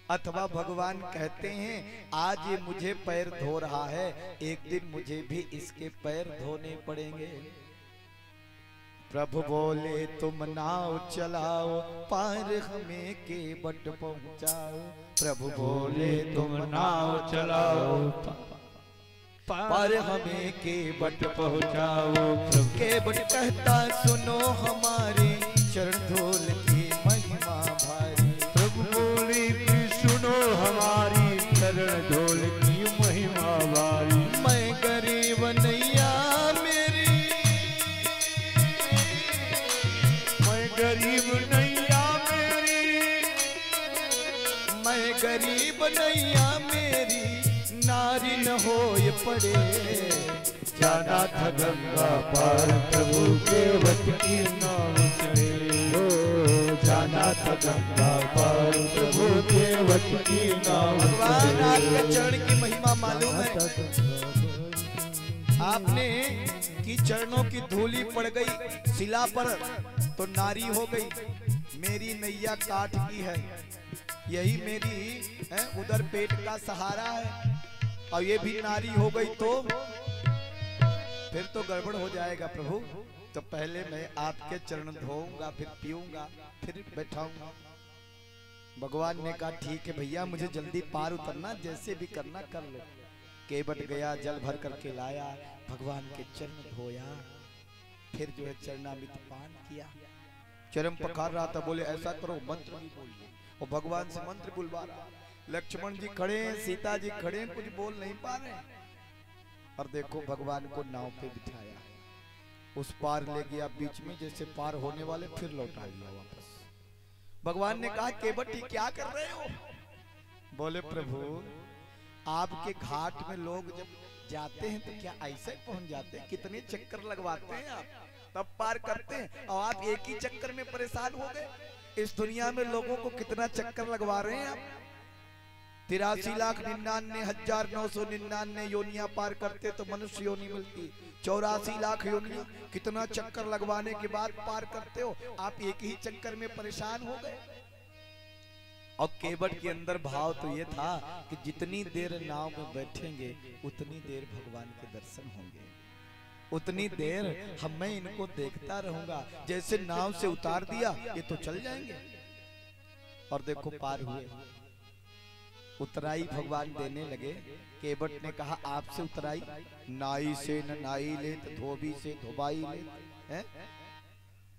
अथवा भगवान कहते हैं आज ये मुझे पैर धो रहा है, एक दिन मुझे भी इसके पैर धोने पड़ेंगे। प्रभु बोले तुम नाव चलाओ, पार हमें केवट पहुंचाओ। प्रभु बोले तुम नाव चलाओ, पार हमें केवट पहुंचाओ। केवट कहता सुनो हमारी, चरण धूल की महिमा भारी। प्रभु बोले कि सुनो हमारी, चरण धूल की महिमा भारी। मैं गरीब नैया मेरी, मैं गरीब नैया मेरी, मैं गरीब नैया मेरी, नारी न होए पड़े। जाना था गंगा पार प्रभु केवट की नाव चढ़े हो, जाना था गंगा पार प्रभु केवट की नाव। भगवान आपके चरण की महिमा मालूम है? आपने की चरणों की धूली पड़ गई शिला पर तो नारी हो गई। मेरी नैया काठ की है, यही मेरी है, उधर पेट का सहारा है, और ये भी नारी हो गई तो फिर तो गड़बड़ हो जाएगा प्रभु। तो पहले मैं आपके चरण धोऊंगा, फिर पीऊंगा, फिर बैठाऊंगा। भगवान ने कहा ठीक है भैया, मुझे जल्दी पार उतरना, जैसे भी करना कर लो। केवट गया, जल भर करके लाया, भगवान के चरण धोया, फिर जो है चरणामृत पान किया। चरण पखार रहा था, बोले ऐसा करो मंत्र भी बोलिए, और भगवान से मंत्र बुलवा रहा। लक्ष्मण जी खड़े हैं, सीता जी खड़े हैं, कुछ बोल नहीं पा रहे। और देखो भगवान को नाव पे बिठाया, उस पार ले गया, बीच में जैसे पार होने वाले फिर लौटा लिया वापस। भगवान ने कहा केवट क्या कर रहे हो? बोले प्रभु आपके घाट में लोग जब जाते हैं तो क्या ऐसे पहुंच जाते हैं? कितने चक्कर लगवाते हैं आप, तब पार करते हैं, और आप एक ही चक्कर में परेशान हो गए। इस दुनिया में लोगों को कितना चक्कर लगवा रहे हैं आप। 83,99,999 योनियां पार करते तो मनुष्य योनि मिलती। 84 लाख योनियां कितना चक्कर लगवाने के बाद पार करते हो, आप एक ही चक्कर में परेशान हो गए। और केवट के अंदर भाव तो ये था कि जितनी देर नाव में बैठेंगे उतनी देर भगवान के दर्शन होंगे, उतनी देर मैं इनको देखता रहूंगा। जैसे नाव से उतार दिया ये तो चल जाएंगे। और देखो पार हुए, उतराई भगवान देने लगे। केवट ने कहा आपसे उतराई, नाई से न नाई ले तो धोबी से धोबाई ले।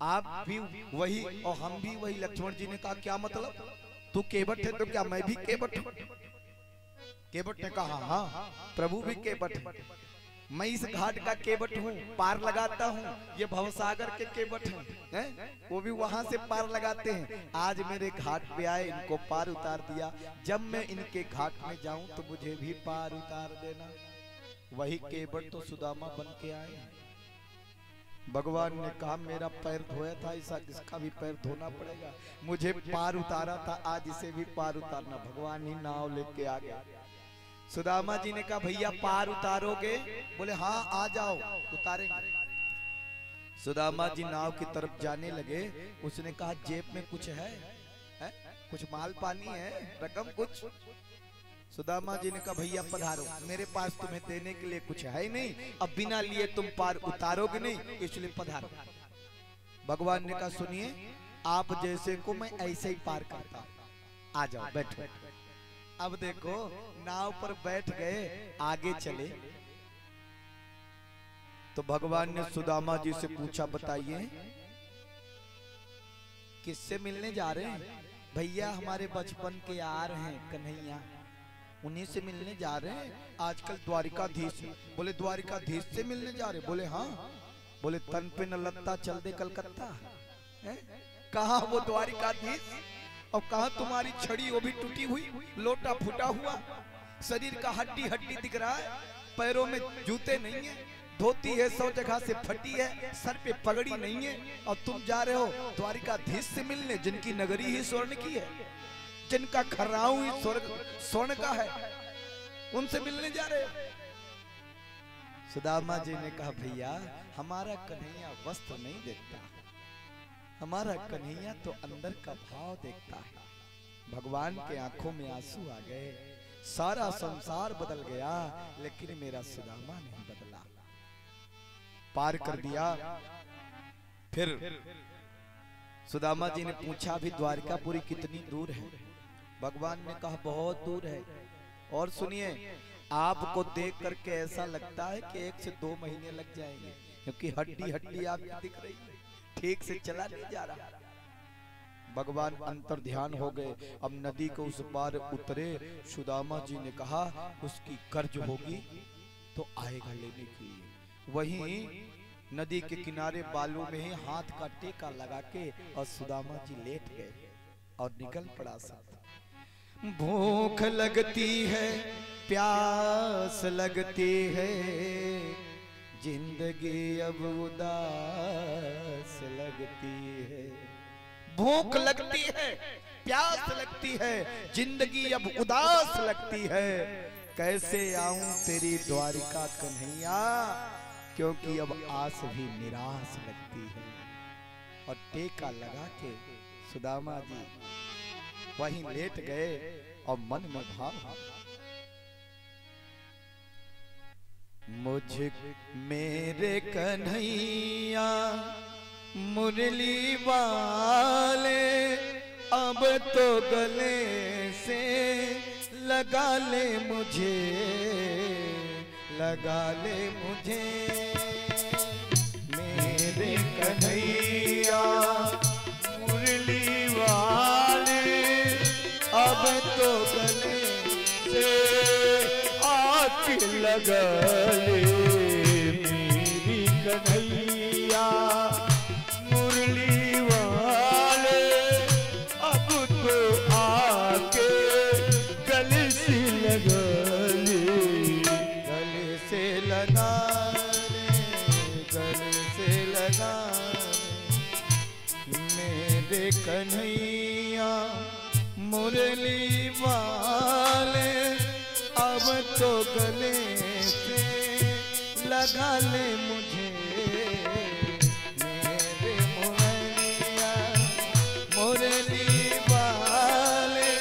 आप भी वही और हम भी वही। लक्ष्मण जी ने कहा क्या मतलब, तू केवट है तो क्या मैं भी केवट हूं? केवट ने कहा हाँ प्रभु भी केवट है, मैं इस घाट का केवट हूँ, पार लगाता हूँ। ये भवसागर के केवट हैं, वो भी वहां से पार लगाते हैं। आज मेरे घाट पे आए, इनको पार उतार दिया। जब मैं इनके घाट में जाऊं तो मुझे भी पार उतार देना। वही केवट तो सुदामा बन के आए। भगवान ने कहा मेरा पैर धोया था, ऐसा किसका भी पैर धोना पड़ेगा। मुझे पार उतारा था, आज इसे भी पार उतारना। भगवान ही नाव लेके आ गया। सुदामा जी ने कहा भैया पार उतारोगे? बोले हाँ आ जाओ उतारेंगे। सुदामा जी नाव की तरफ जाने लगे। उसने कहा जेब में कुछ है? कुछ माल पानी है, रकम कुछ? सुदामा जी ने कहा भैया पधारो, मेरे पास तुम्हें देने के लिए कुछ है ही नहीं, अब बिना लिए तुम पार उतारोगे नहीं, इसलिए पधारो। भगवान ने कहा सुनिए, आप जैसे को मैं ऐसे ही पार करता हूं, आ जाओ बैठो। अब देखो नाव पर बैठ गए, आगे चले तो भगवान ने सुदामा जी से पूछा बताइए किससे मिलने जा रहे हैं? भैया हमारे बचपन के यार हैं कन्हैया, उन्हीं से मिलने जा रहे हैं। आजकल द्वारिकाधीश। बोले द्वारिकाधीश से मिलने जा रहे? बोले हाँ। बोले तन पे न लत्ता चल दे कलकत्ता। कहा वो द्वारिकाधीश और कहा तुम्हारी छड़ी वो भी टूटी हुई, लोटा फूटा हुआ, शरीर का हड्डी हड्डी दिख रहा है, पैरों में जूते नहीं है, धोती है 100 जगह से फटी है, सर पे पगड़ी नहीं है, और तुम जा रहे हो द्वारिकाधीश से मिलने, जिनकी नगरी ही स्वर्ण की है, जिनका खर्राऊ ही स्वर्ण का है, उनसे मिलने जा रहे हो। सुदामा जी ने कहा भैया हमारा कन्हैया वस्त्र नहीं देखता, हमारा कन्हैया तो अंदर का भाव देखता है। भगवान के आंखों में आंसू आ गए। सारा संसार बदल गया लेकिन मेरा सुदामा नहीं बदला। पार कर दिया। फिर सुदामा जी ने पूछा अभी द्वारिकापुरी कितनी दूर है? भगवान ने कहा बहुत दूर है। और सुनिए, आपको देख करके ऐसा लगता है कि 1 से 2 महीने लग जाएंगे, क्योंकि हड्डी हड्डी आपकी दिख रही है, ठीक से चला नहीं जा रहा। भगवान अंतर ध्यान हो गए। अब नदी को उस पार उतरे। सुदामा जी ने कहा उसकी कर्ज होगी तो आएगा लेने के लिए। वहीं नदी के किनारे बालू में ही हाथ का टेका लगा के और सुदामा जी लेट गए और निकल पड़ा सब। भूख लगती है, प्यास लगती है, जिंदगी अब उदास लगती है। भूख लगती है, प्यास लगती है, जिंदगी अब उदास लगती है। कैसे आऊं तेरी द्वारिका कन्हैया, क्योंकि अब आस भी निराश लगती है। और टेका लगा के सुदामा जी वहीं लेट गए और मन में भाव, मुझ मेरे कन्हैया मुरली वाले, अब तो गले से लगा ले मुझे, लगा ले मुझे। मेरे कन्हैया मुरली वाले, अब तो गले से आके लगा ले। मेरी कन्हैया मुरली वाले, अब तो आके गले से लगा ले, गले से लगा ले, गले से लगा ले। मेरे कन्हैया मुरली वाले अब तो गले से लगा ले मुझे मेरे मुरलिया। मुरली वाले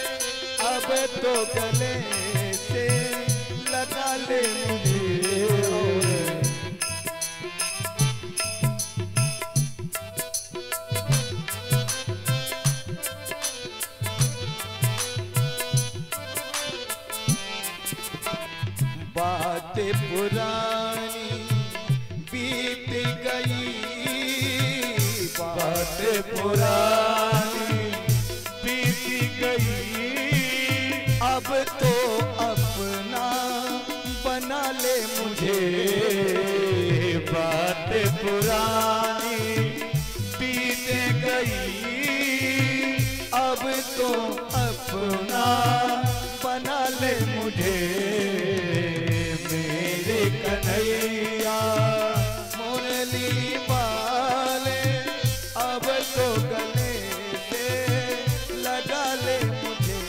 अब तो गले से लगा ले मुझे। बातें पुरानी बीत गई, बातें पुरानी बीत गई, अब तो अपना बना ले मुझे। बातें पुरानी बीत गई, अब तो अपना बना ले मुझे। मेरे कन्हैया मुरली वाले अब तो गले से लगा ले मुझे।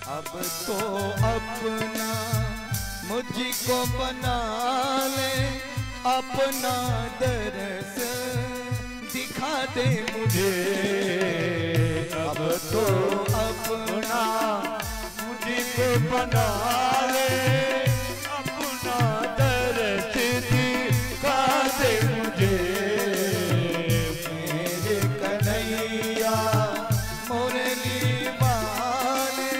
अब तो अपना मुझको बना ले, अपना दरस दिखा दे मुझे। अब तो अपना मुझको बना ले, अपना दर्द दिखा दे मुझे। मेरे कन्हैया मुरली वाले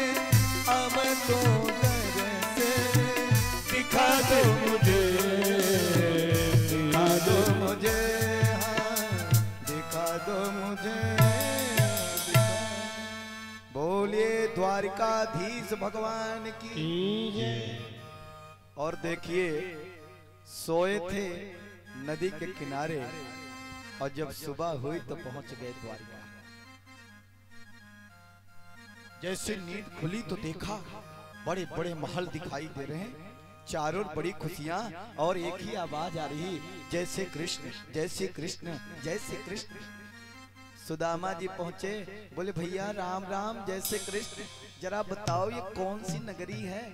अब तो दरस दिखा दो मुझे, दिखा दो मुझे, हाँ दिखा दो मुझे। बोलिए द्वारिकाधीश भगवान की। और देखिए सोए थे नदी के किनारे और जब सुबह हुई तो पहुंच गए द्वारिका। जैसे नींद खुली तो देखा बड़े बड़े महल दिखाई दे रहे हैं, चारों ओर बड़ी खुशियां और एक ही आवाज आ रही, जैसे कृष्ण जैसे कृष्ण जैसे कृष्ण। सुदामा जी पहुंचे, बोले भैया राम राम जैसे कृष्ण, जरा बताओ ये कौन सी नगरी है।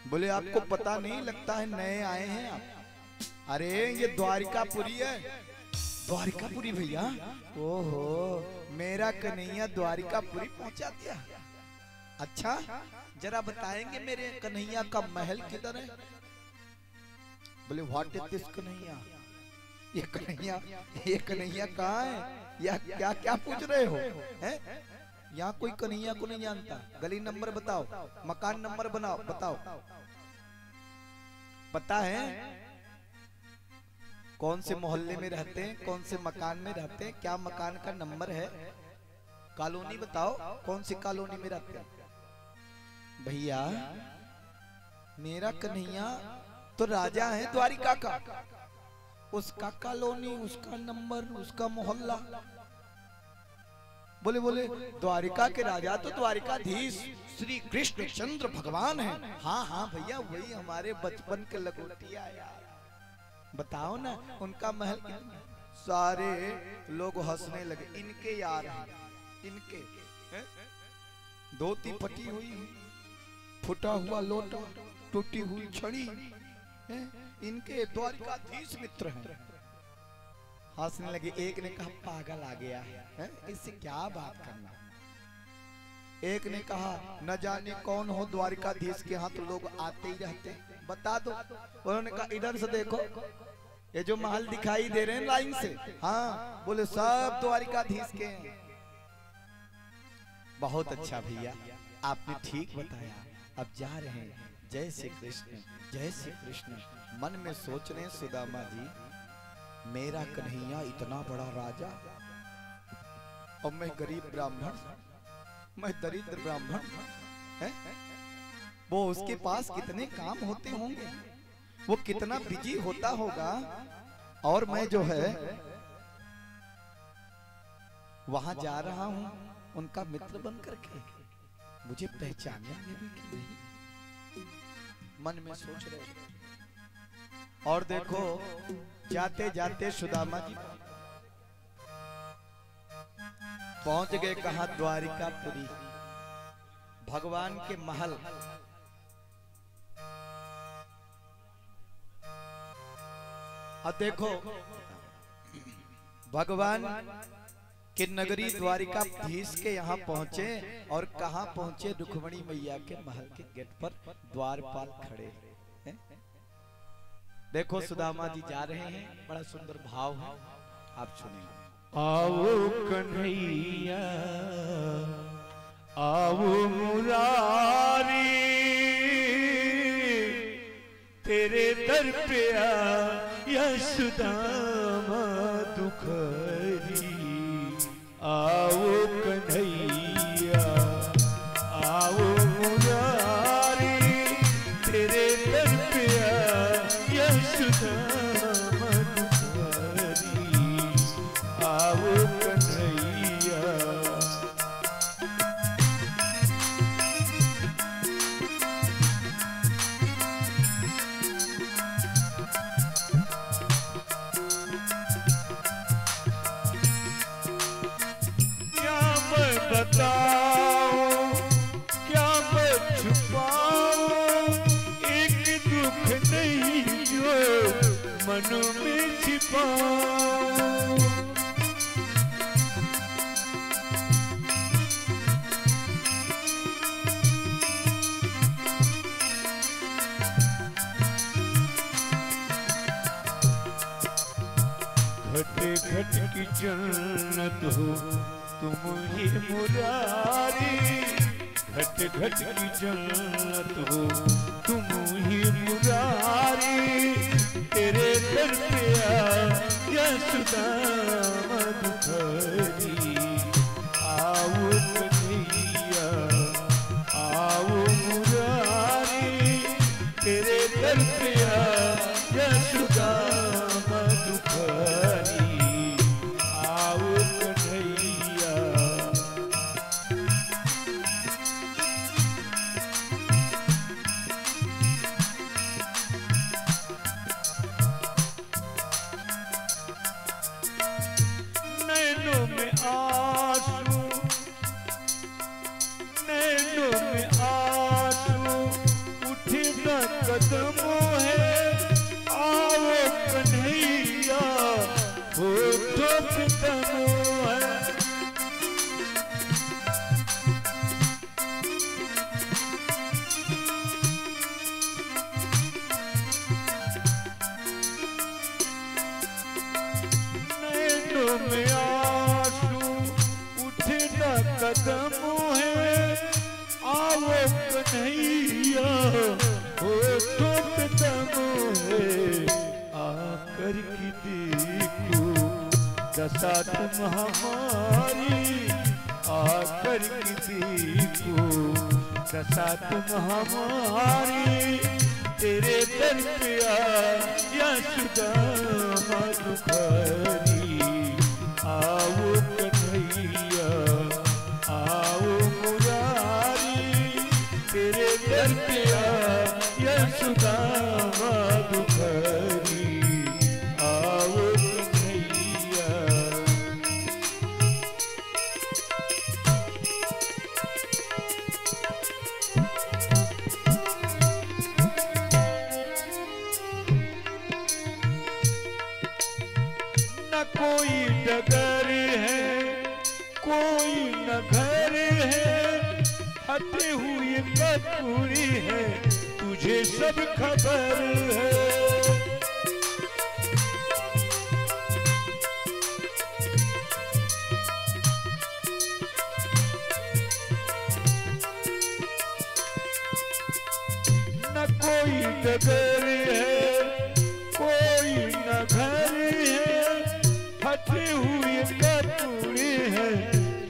बोले आपको पता नहीं लगता है नए आए हैं आप। अरे ये द्वारिकापुरी है। द्वारिकापुरी भैया, ओहो मेरा कन्हैया द्वारिकापुरी पहुंचा दिया। अच्छा जरा बताएंगे मेरे कन्हैया का महल किधर है। बोले व्हाट इज दिस कन्हैया, ये कन्हैया कहाँ है, या क्या क्या पूछ रहे हो हैं? यहाँ कोई कन्हैया को नहीं जानता। गली नंबर बताओ, मकान नंबर बनाओ, बताओ। पता है कौन से मोहल्ले में रहते हैं, कौन से मकान में रहते हैं, क्या मकान का नंबर है, कॉलोनी बताओ कौन सी कॉलोनी में रहते हैं। भैया मेरा कन्हैया तो राजा है द्वारिका का, उसका कॉलोनी, उसका नंबर, उसका मोहल्ला। बोले बोले द्वारिका के राजा तो द्वारिकाधीश श्री कृष्ण चंद्र भगवान हैं। हाँ हाँ भैया वही हमारे बचपन के लंगोटिया यार। बताओ ना उनका महल कितना। सारे लोग हंसने लगे, इनके यार हैं, इनके हैं? धोती फटी हुई, फुटा हुआ लोटा, टूटी हुई छड़ी, इनके द्वारिकाधीश मित्र हैं। हंसने लगे। एक ने कहा पागल आ गया है, इससे क्या बात करना। एक ने कहा न जाने कौन हो द्वारिकाधीश के यहाँ तो लोग आते ही रहते, बता दो। उन्होंने कहा इधर से देखो, ये जो महल दिखाई दे रहे हैं लाइन से, हाँ बोले सब द्वारिकाधीश के हैं। बहुत अच्छा भैया आपने ठीक बताया, अब जा रहे हैं। जय श्री कृष्ण जय श्री कृष्ण। मन में सोच रहे सुदामा जी मेरा कन्हैया इतना बड़ा राजा और मैं गरीब ब्राह्मण, मैं दरिद्र ब्राह्मण है। वो उसके पास कितने काम होते होंगे। वो कितना बिजी होता होगा। और मैं जो है वहां जा रहा हूं उनका मित्र बन करके, मुझे पहचानेंगे भी कि नहीं, मन में सोच रहे। और देखो जाते जाते सुदामा जी पहुंच गए कहां, द्वारिकापुरी, भगवान के महल। अब देखो भगवान कि नगरी द्वारिकाधीश के यहाँ पहुंचे और कहाँ पहुंचे, रुक्मिणी मैया के महल के गेट पर द्वारपाल खड़े हैं। देखो सुदामा जी जा रहे हैं, बड़ा सुंदर भाव है, आप सुनिए। आओ कन्हैया आओ मुरारी, तेरे दर पे आया सुदामा दुखरी। आओ कन्हैया आओ मुरारी, तेरे दर पे आया सुदामा दुखरी। आओ कन्हैया बताओ क्या मैं छुपाऊं, एक दुख नहीं जो मन में छिपाऊं। घट घट की जन्नत हो तुम ही मुरारी, घट घट की जन्नत हो तुम ही मुरारी। तेरे दर पे आया सुदामा दुखरी। आओ कन्हैया आओ मुरारी, तेरे दर पे आया सुदामा दुखरी। आओ कन्हैया नैनों में आंसू, नैनों में आंसू उठे न कदमों है। आओ कन्हैया होठों पे तनो है। नैनों में आंसू उठे न कदमों है। आओ कन्हैया होठों पे तनो है। आकर की देखो दशा तुम हमारी, आकर की देखो दशा तुम हमारी। तेरे दर पे आया सुदामा दुखरी। आओ कन्हैया आओ मुरारी, तेरे दर पे आया सुदामा दुखरी। आओ कन्हैया न कोई डगर है कोई न घर है। हटे हुए कपूरी है तुझे सब खबर है। न कोई डगर है कोई न घर है। हटे हुए कपूरी है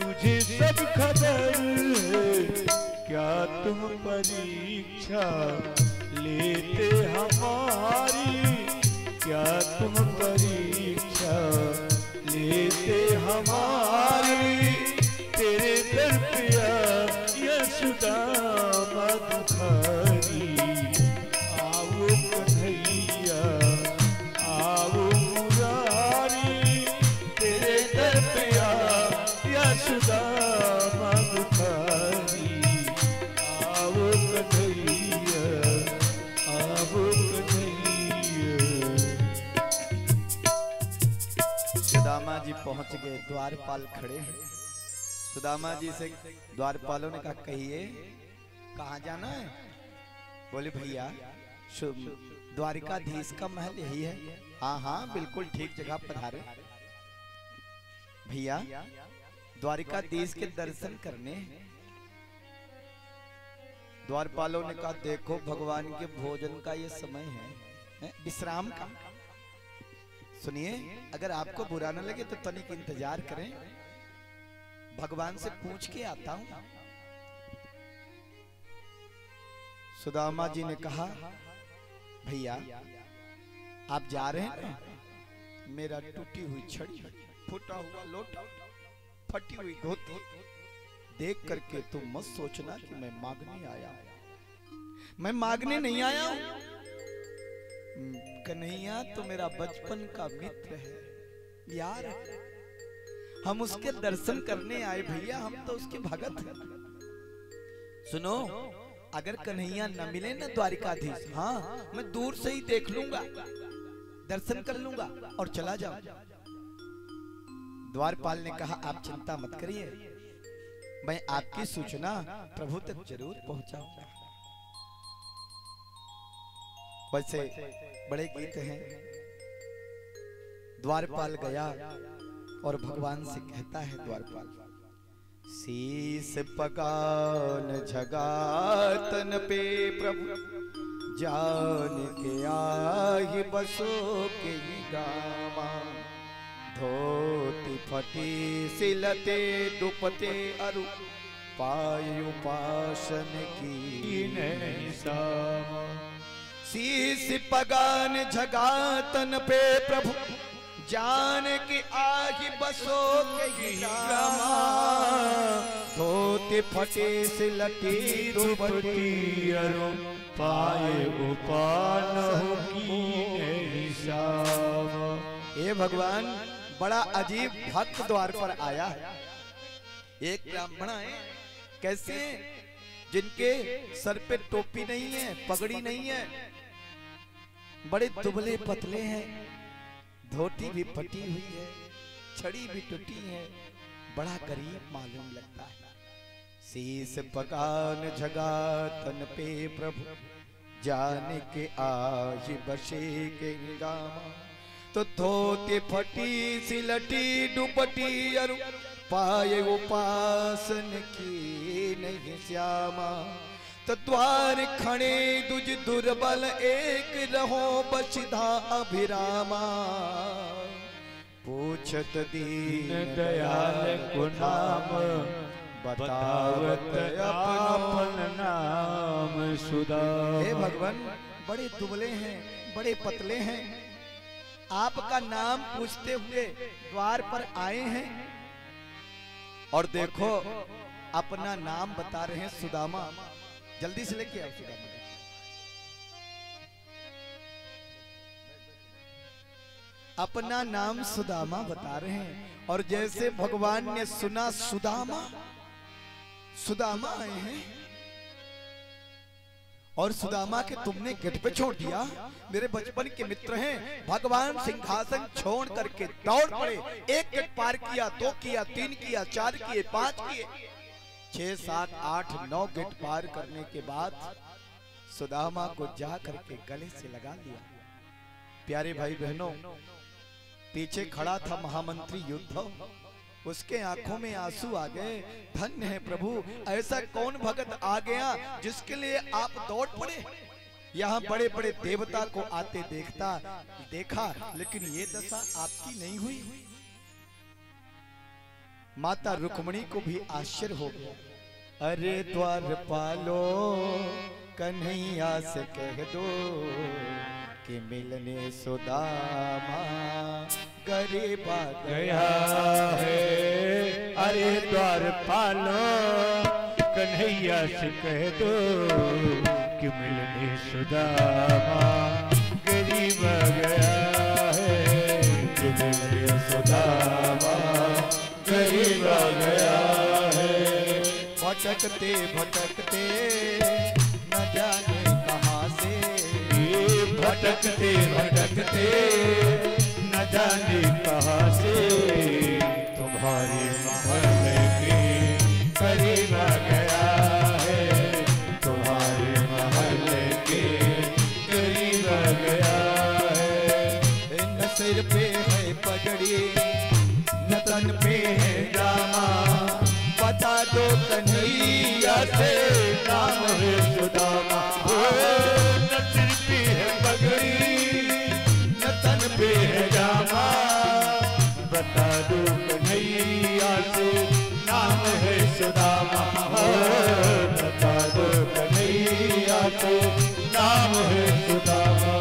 तुझे सब खबर है। क्या तुम परीक्षा लेते हमारी क्या तुम परीक्षा, लेते हमारी तेरे दर पे यशोदा मधुखारी। आओ कन्हैया आओ मुरारी, तेरे दर पे यशोदा मधुखारी। आओ कन्हैया आओ कन्हैया। सुदामा जी पहुंच गए, द्वारपाल खड़े हैं। सुदामा जी से द्वारपालों ने कहा कहिए कहाँ जाना है? बोले भैया द्वारिकाधीश का महल यही है। हाँ हाँ बिल्कुल ठीक जगह पधारे भैया, द्वारिकाधीश के दर्शन करने। द्वारपालों ने कहा देखो भगवान के भोजन का ये समय है, विश्राम का। सुनिए अगर आपको बुरा न लगे तो तनिक इंतजार करें, भगवान से पूछ के आता हूं। सुदामा जी ने कहा भैया आप जा रहे हैं ना, मेरा टूटी हुई छड़ी, फूटा हुआ लोटा, फटी हुई धोती देख करके तुम मत सोचना कि मैं मांगने आया। मैं मांगने नहीं आया हूं। कन्हैया तो मेरा बचपन का मित्र है यार, हम उसके दर्शन करने आए भैया, हम तो उसके भगत हैं। सुनो अगर कन्हैया न मिले ना द्वारिकाधीश, हाँ मैं दूर से ही देख लूंगा, दर्शन कर लूंगा और चला जाऊं। द्वारपाल ने कहा आप चिंता मत करिए, मैं आपकी सूचना प्रभु तक जरूर पहुंचाऊंगा। वैसे बड़े गीत हैं। द्वारपाल गया और भगवान से कहता है द्वारपाल, शीस पकान झगातन पे प्रभु जान के आहि बसो के गामा। धोती फटी सिलते दुपते अरु पाय उपासन की नहीं सामा। शीस पगान झगातन पे प्रभु जान की आहि बसो के गामा। धोती फटे सिलटी दुपटी अरु पाए उपान की नहीं सामा। ये भगवान बड़ा अजीब भक्त द्वार पर आया है। एक ब्राह्मण है, कैसे जिनके सर पे टोपी नहीं है, पगड़ी नहीं है, बड़े दुबले पतले हैं, धोती भी फटी हुई है, छड़ी भी टूटी है, बड़ा गरीब मालूम लगता है। शीस पकान झगातन पे प्रभु जाने के आहि बसे के गामा। तो धोती फटी सिलटी दुपटी अरु पाए उपासन की नहीं श्यामा। तो द्वार खड़े दुज दुर्बल एक रहो बसिधा अभिरामा। पूछत दीन दयाल को नाम बतावत अपन नाम सुदा। हे भगवान बड़े दुबले हैं, बड़े पतले हैं, आपका नाम पूछते हुए द्वार पर आए हैं और देखो अपना नाम बता रहे हैं सुदामा। जल्दी से लेके आओ सुदामा। अपना नाम सुदामा बता रहे हैं और जैसे भगवान ने सुना सुदामा, सुदामा आए हैं और सुदामा के तुमने गेट पे छोड़ दिया, मेरे बचपन के मित्र हैं। भगवान सिंहासन छोड़ करके दौड़ पड़े, एक गेट पार किया, 2 किया, 3 किया, 4 किए, 5 किए, 6, 7, 8, 9 गेट पार करने के बाद सुदामा को जा करके गले से लगा लिया। प्यारे भाई बहनों, पीछे खड़ा था महामंत्री युद्ध, उसके आंखों में आंसू आ गए। धन्य है प्रभु, ऐसा कौन भगत आ गया जिसके लिए आप दौड़ पड़े। यहाँ बड़े बड़े देवता को आते देखा, लेकिन ये दशा आपकी नहीं हुई। माता रुक्मणी को भी आश्चर्य हो गया। अरे द्वारपालो कन्हैया से कह दो कि मिलने सुदामा गरीबा गया है। अरे द्वारपालो कन्हैया से कह दो कि मिलने सुदामा गरीब गया है। कि मिलने सुदामा गरीब गया है। भटकते भटकते न जाने कहाँ से, भटकते भटकते न जाने कहाँ से तुम्हारे महल के करीब गया है। तुम्हारे महल के करीब गया है। न सिर पे है पगड़ी न तन पे है जामा, बता दो कन्हैया से नाम है सुदामा। न सिर पे है पगड़ी न तन पे है जामा, बता दो कन्हैया से नाम है सुदामा। बता दो कन्हैया से नाम है सुदामा।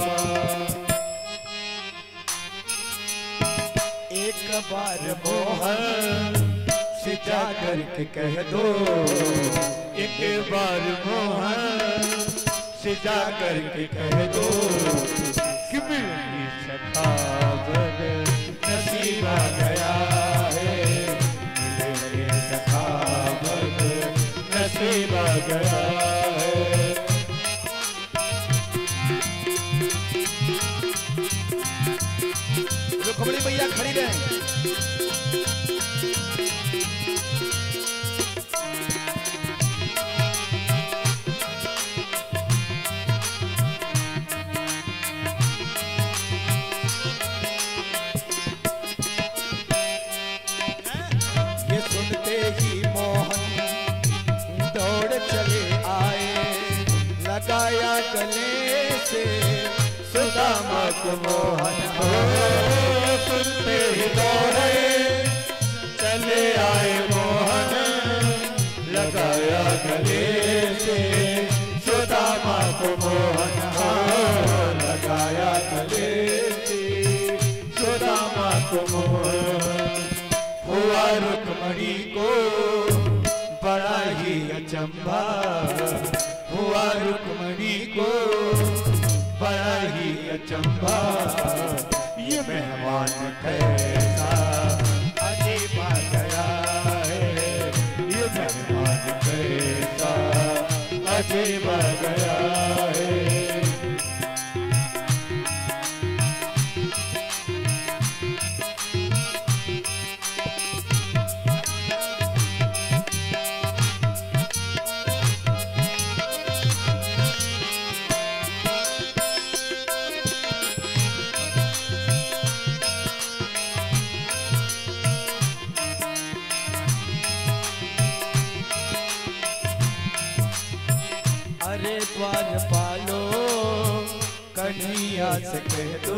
एक बार मोहन से जा करके कह दो, एक बार मोहन से जा करके कह दो कि मेरी सखावत नसीबा गया है। मेरी सखावत नसीबा गया है। रुक्मणी मैया खड़ी रहे। ये सुनते ही मोहन दौड़ चले आए, लगाया गले से सुदामा को मोहन। सुनते ही दौड़े चले आए मोहन, लगाया गले से सुदामा को मोहन। लगाया गले से सुदामा को मोहन। हुआ रुक्मणी को बड़ा ही अचंभा, हुआ रुक्मणी को बड़ा ही अचंभा। ये मेहमान कैसा अजीब आ गया है। ये मेहमान कैसा अजीब आ गया है। अरे द्वारपालो कन्हैया से कह दो,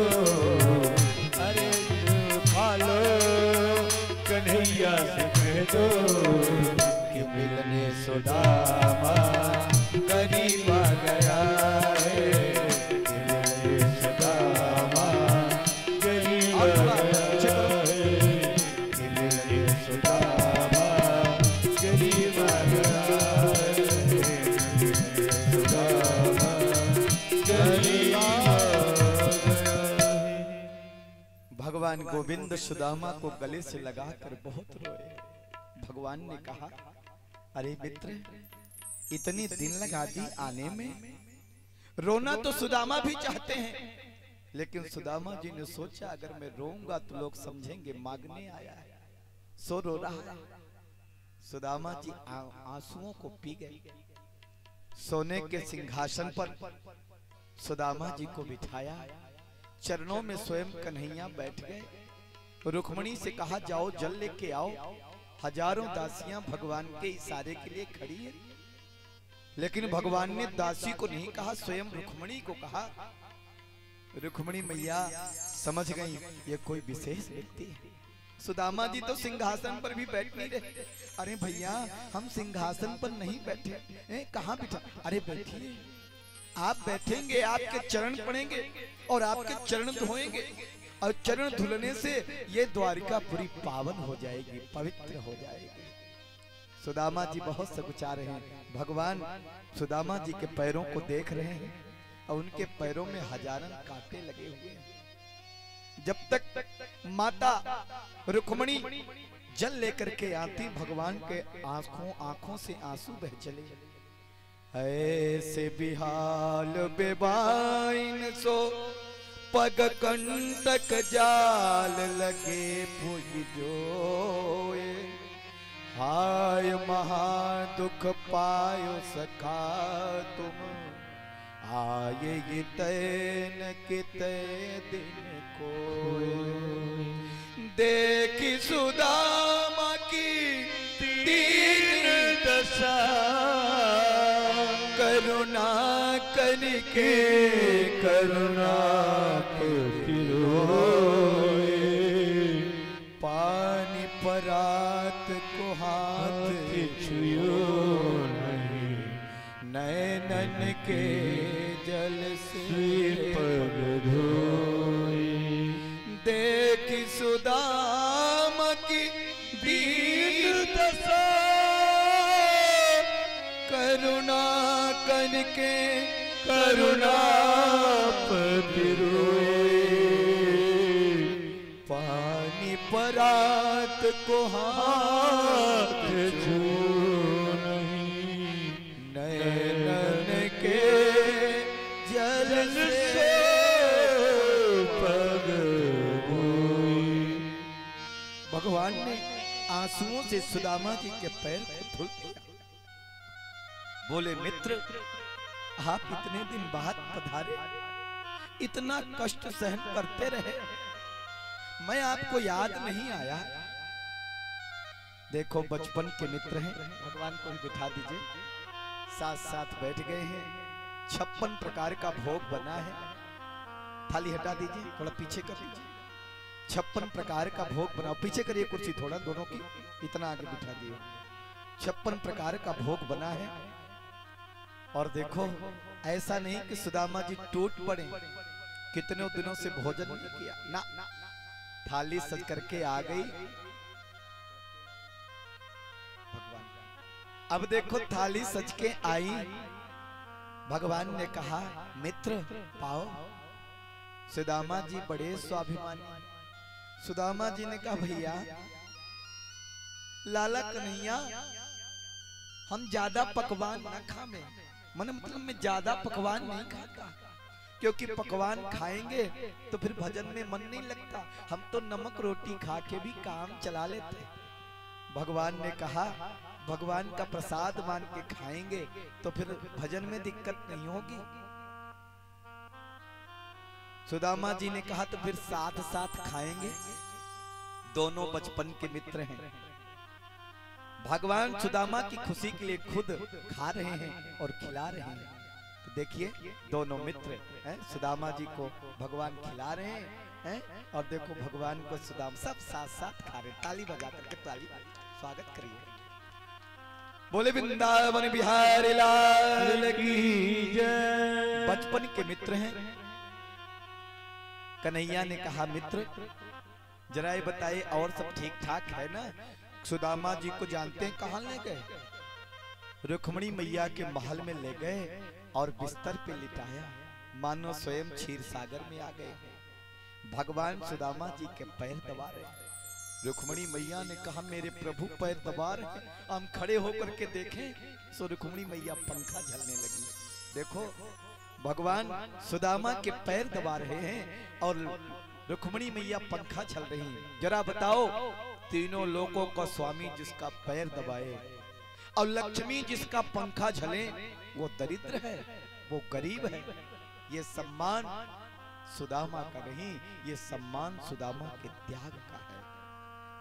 अरे द्वारपालो कन्हैया से कह दो कि मिलने सुदामा करीब आ गया है। कि मिलने सुदामा करीब आ गया है। कि मिलने सुदामा करीब आ गया है। सुदामा करीब आ गया है। भगवान गोविंद सुदामा को गले से लगाकर बहुत रोए। भगवान ने कहा, अरे मित्र, इतनी दिन लगा दी आने में, रोना तो सुदामा भी चाहते हैं, लेकिन सुदामा जी ने सोचा अगर मैं रोऊंगा तो लोग समझेंगे मांगने आया है, सो रो रहा है। सुदामा जी आंसुओं को पी गए। सोने के सिंहासन पर सुदामा जी को बिठाया, चरणों में स्वयं कन्हैया बैठ गए। रुक्मणी से कहा, जाओ जल लेके आओ। हजारों दासियां भगवान के इशारे के लिए खड़ी है, लेकिन भगवान ने दासी को नहीं कहा, स्वयं रुक्मणी को कहा। रुक्मणी मैया समझ गई ये कोई विशेष व्यक्ति है। सुदामा जी तो सिंहासन पर भी बैठ नहीं रहे। अरे भैया, हम सिंहासन पर नहीं बैठे, कहाँ बिठा? अरे बैठिए, आप बैठेंगे, आपके चरण पड़ेंगे और आपके चरण धोएंगे, और चरण धुलने से ये द्वारिकापुरी पावन हो जाएगी, पवित्र हो जाएगी। सुदामा जी बहुत सकुचा रहे हैं। भगवान सुदामा जी के पैरों को देख रहे हैं और उनके पैरों में हजारन कांटे लगे हुए हैं। जब तक माता रुक्मणी जल लेकर के आती, भगवान के आंखों से आंसू बह चले। ऐसे बिहाल बेबाइन सो पग कंटक जाल लगे भुज जोए। हाय महा दुख पायो सखा तुम, आये तैन किते दिन कोय। देखी सुदामा की दीन दशा, करुणा करके करुणा पानी परात को हाथ छुयो नहीं, नैनन के जल से पग धोए। देखी सुदामा की दीन दशा, करुणा करके करुणा पिरोए। पानी परात को हाथ छू नहीं, नैनन के जल से पग धोए। भगवान ने आंसुओं से सुदामा जी के पैर को धुल दिया। बोले मित्र, आप इतने दिन बाद पधारे, इतना कष्ट सहन करते रहे, मैं आपको याद नहीं आया। देखो बचपन के मित्र हैं, भगवान को भी बिठा दीजिए। साथ साथ बैठ गए हैं। 56 प्रकार का भोग बना है। थाली हटा दीजिए, थोड़ा पीछे कर दीजिए। 56 प्रकार का भोग बनाओ। पीछे करिए कुर्सी थोड़ा, दोनों की इतना आगे बिठा दिए। 56 प्रकार का भोग बना है। और देखो, ऐसा नहीं कि सुदामा जी टूट पड़े, कितने दिनों से भोजन नहीं किया ना, थाली सज करके आ गई। भगवान अब देखो थाली सज के आई। भगवान ने कहा मित्र पाओ। सुदामा जी बड़े स्वाभिमानी। सुदामा जी ने कहा भैया लाला कन्हैया, हम ज्यादा पकवान ना खावे। मतलब मैं ज्यादा पकवान नहीं खाता, क्योंकि पकवान खाएंगे तो फिर भजन में मन नहीं लगता। हम तो नमक रोटी खा के भी काम चला लेते। भगवान ने कहा भगवान का प्रसाद मान के खाएंगे तो फिर भजन में दिक्कत नहीं होगी। सुदामा जी ने कहा तो फिर साथ साथ खाएंगे। दोनों बचपन के मित्र हैं। भगवान सुदामा की खुशी के लिए खुद खा रहे हैं और खिला रहे हैं। तो देखिए दोनों मित्र हैं, सुदामा जी को भगवान खिला रहे हैं और देखो भगवान को सुदामा सब साथ साथ खा रहे हैं। ताली बजा करके ताली स्वागत करिए। बोले वृंदावन बिहारी लाल की जय। बचपन के मित्र हैं। कन्हैया ने कहा मित्र जरा ये बताइए और सब ठीक ठाक है ना? सुदामा जी को जानते हैं, कहां ले गए? रुक्मणी मैया के महल में ले गए और बिस्तर पे लिटाया, मानो स्वयं क्षीर सागर में आ गए। भगवान सुदामा जी के पैर दबा रहे। रुक्मणी मैया ने कहा मेरे प्रभु पैर दबा रहे, हम खड़े होकर के देखें। सो रुक्मणी मैया पंखा झलने लगी। देखो भगवान सुदामा के पैर दबा रहे हैं और रुक्मणी मैया पंखा झल रही। जरा बताओ, तीनों लोगों का स्वामी जिसका पैर दबाए और लक्ष्मी जिसका पंखा झले, वो दरिद्र है, वो गरीब है। ये सम्मान सुदामा का नहीं, ये सम्मान सुदामा के त्याग का है,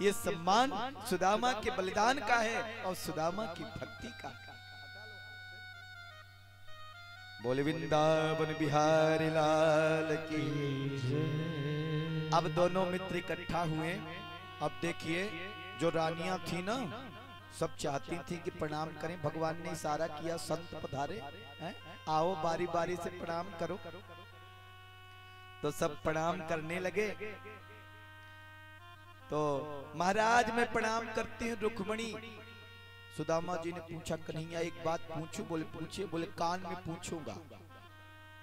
ये सम्मान सुदामा के बलिदान का है और सुदामा की भक्ति का। बोले वृंदावन बिहारी लाल की जय। अब दोनों मित्र इकट्ठा हुए। अब देखिए जो रानियां थी ना, सब चाहती थी कि प्रणाम करें, भगवान ने इशारा किया, संत पधारे हैं, आओ बारी बारी से प्रणाम करो। तो सब प्रणाम करने लगे। तो महाराज मैं प्रणाम करती हूँ रुक्मणी। सुदामा जी ने पूछा, कन्हैया एक बात पूछूं? बोले पूछिए। बोले कान में पूछूंगा।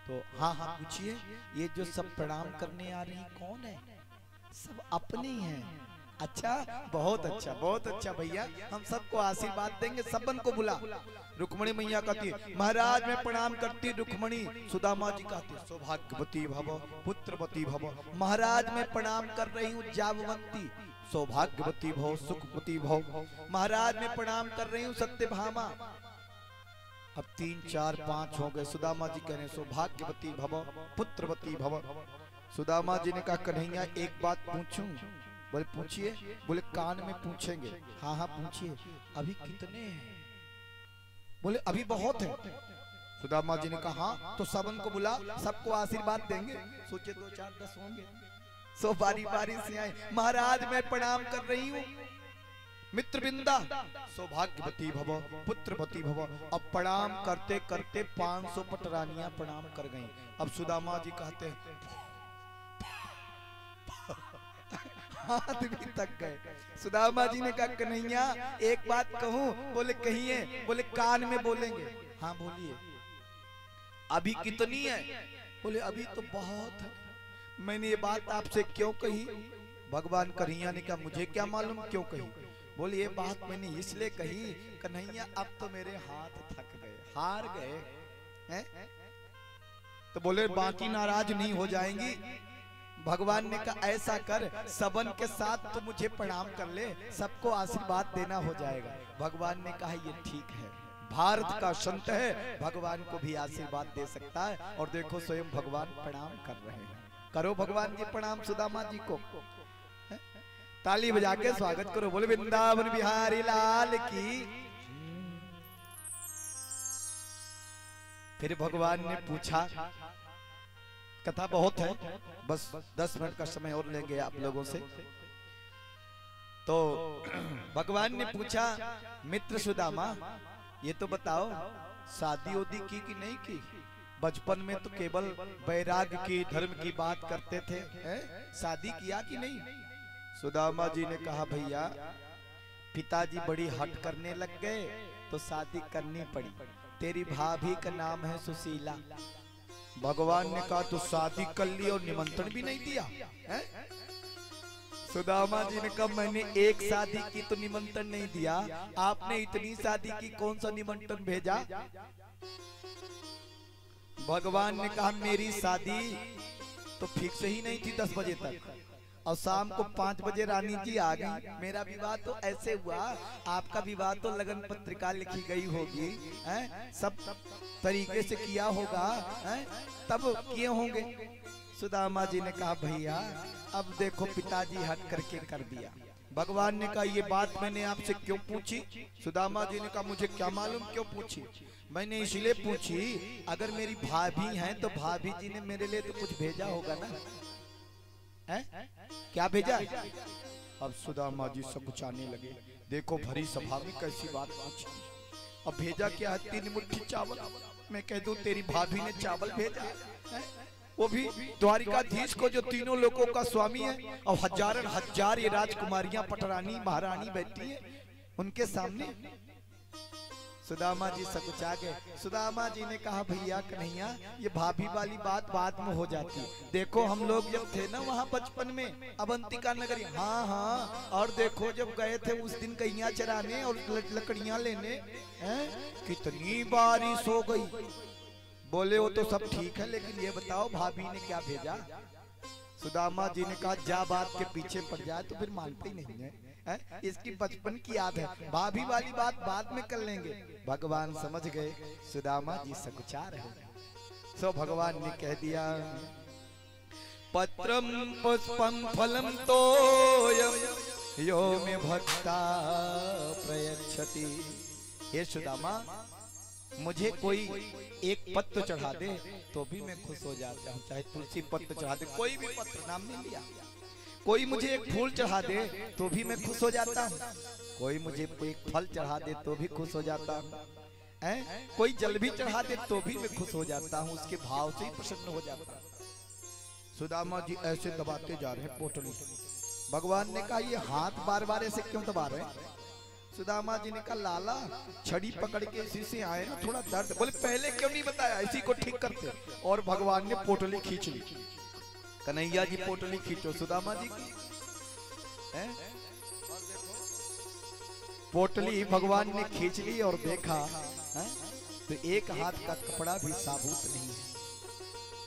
तो हाँ हाँ पूछिए। ये जो सब प्रणाम करने आ रही कौन है? सब अपने ही हैं। अच्छा, बहुत अच्छा भैया, हम सबको आशीर्वाद देंगे, सबन को बुला। रुक्मणी मैया कहती है, महाराज मैं प्रणाम करती रुक्मणी। सुदामा जी कहते हैं, सौभाग्यवती भव, पुत्रवती भव। महाराज मैं प्रणाम कर रही हूँ जाबवंती, सौभाग्यवती भव, सुखवती भव। महाराज मैं प्रणाम कर रही हूँ सत्यभामा। अब 3 4 5 हो गए। सुदामा जी कह रहे हैं, सौभाग्यवती भव, पुत्रवती भव। सुदामा जी ने कहा, कन्हैया एक बात पूछूं? बोले पूछिए। बोले कान में पूछेंगे। हाँ हाँ पूछिए। अभी कितने हैं? बोले अभी बहुत है। सुदामा जी ने कहा, हाँ तो सबन को बुला, सबको आशीर्वाद देंगे। सोचे 2 4 10 होंगे। सो बारी बारी से आए। महाराज मैं प्रणाम कर रही हूँ मित्रविंदा, सौभाग्यवती भव, पुत्रवती भव। अब प्रणाम करते करते 500 पटरानियां प्रणाम कर गईं। अब सुदामा जी कहते हैं, हाथ भी तक गए। सुदामा जी ने कहा, कन्हैया एक बात कहूं? बोले कहिए। बोले कान में बोलेंगे। हाँ बोलिए। अभी कितनी है? बोले अभी तो बहुत है। मैंने ये बात आपसे क्यों कही? भगवान कन्हैया ने कहा, मुझे क्या मालूम क्यों कही। बोले ये बात मैंने इसलिए कही, कन्हैया अब तो मेरे हाथ थक गए, हार गए हैं। तो बोले बाकी नाराज नहीं हो जाएंगी। भगवान ने कहा, ऐसा कर, सबन के साथ तो मुझे प्रणाम कर ले, सबको आशीर्वाद देना हो जाएगा। भगवान ने कहा, ये ठीक है, भारत का संत है, भगवान को भी आशीर्वाद दे सकता है। और देखो स्वयं भगवान प्रणाम कर रहे हैं। करो भगवान जी प्रणाम सुदामा जी को, ताली बजा के स्वागत करो। बोले वृंदावन बिहारी लाल की। फिर भगवान ने पूछा, कथा बहुत है, बस 10 मिनट का समय और लेंगे आप लोगों से। तो भगवान ने पूछा, मित्र सुदामा ये तो बताओ शादी उदी की कि नहीं की? बचपन में तो केवल वैराग्य की, धर्म की बात करते थे, शादी किया कि नहीं? सुदामा जी ने कहा, भैया पिताजी बड़ी हट करने लग गए तो शादी करनी पड़ी। तेरी भाभी का नाम है सुशीला। भगवान ने कहा, तो शादी कर ली और निमंत्रण भी नहीं दिया है? सुदामा जी ने कहा, मैंने एक शादी की तो निमंत्रण नहीं दिया, आपने इतनी शादी की, कौन सा निमंत्रण भेजा? भगवान ने कहा, मेरी शादी तो फिक्स ही नहीं थी 10 बजे तक, और शाम को 5 बजे रानी जी आ गई। मेरा विवाह तो ऐसे हुआ, आपका विवाह तो लगन पत्रिका लिखी गई होगी, सब तरीके से किया होगा, तब किए होंगे। सुदामा जी ने कहा, भैया अब देखो पिताजी हट करके कर दिया। भगवान ने कहा, ये बात मैंने आपसे क्यों पूछी? सुदामा जी ने कहा, मुझे क्या मालूम क्यों पूछी। मैंने इसलिए पूछी, अगर मेरी भाभी हैं तो भाभी जी ने मेरे लिए तो कुछ भेजा होगा ना, है? क्या भेजा? अब सुदामा जी सकुचाने लगे। देखो भरी सभा में कैसी बात पूछी। अब भेजा क्या है? 3 मुट्ठी चावल। मैं कह दूं तेरी भाभी ने चावल भेजा है? वो भी द्वारिकाधीश को, जो तीनों लोगों का स्वामी है, और हजारन हजार ये राजकुमारियां, पटरानी, महारानी बैठी है उनके सामने। सुदामा जी सकुचा गए। सुदामा जी ने कहा, भैया कन्हैया ये भाभी वाली बात बाद में हो जाती। देखो हम लोग जब थे ना वहाँ बचपन में अवंतिका नगरी, हाँ हाँ, और देखो जब गए थे उस दिन कहिया चराने और लकड़ियां लेने, कितनी बारिश हो गई। बोले वो तो सब ठीक है, लेकिन ये बताओ भाभी ने क्या भेजा? सुदामा जी ने कहा, जा बात के पीछे पड़ जाए तो फिर मानते ही नहीं है, इसकी बचपन की याद है, भाभी वाली बात बाद में कर लेंगे। भगवान समझ गए सुदामा जी सकुचा रहे। सो भगवान ने कह दिया, पत्रम पुष्पम फलम तोयम यो मे भक्ता प्रयच्छति। हे सुदामा, मुझे कोई एक पत्र चढ़ा दे तो भी मैं खुश हो जाता हूँ, चाहे तुलसी पत्र चढ़ा दे, कोई भी पत्र, नाम नहीं लिया, कोई मुझे एक फूल चढ़ा दे तो भी मैं खुश हो जाता हूँ, कोई मुझे एक फल चढ़ा दे तो भी खुश हो जाता हूँ, कोई जल भी चढ़ा दे तो भी मैं खुश हो जाता हूँ, उसके भाव से ही प्रसन्न हो जाता हूँ। सुदामा जी ऐसे दबाते जा रहे हैं पोटली। भगवान ने कहा ये हाथ बार बार ऐसे क्यों दबा रहे हैं? सुदामा जी ने कहा लाला छड़ी पकड़ के इसी से आए ना, थोड़ा दर्द। बोले पहले क्यों नहीं बताया, इसी को ठीक करते। और भगवान ने पोटली खींच ली। कन्हैया जी पोटली खींचो सुदामा जी की, पोटली भगवान ने खींच ली और देखा तो एक हाथ का कपड़ा भी साबुत नहीं है,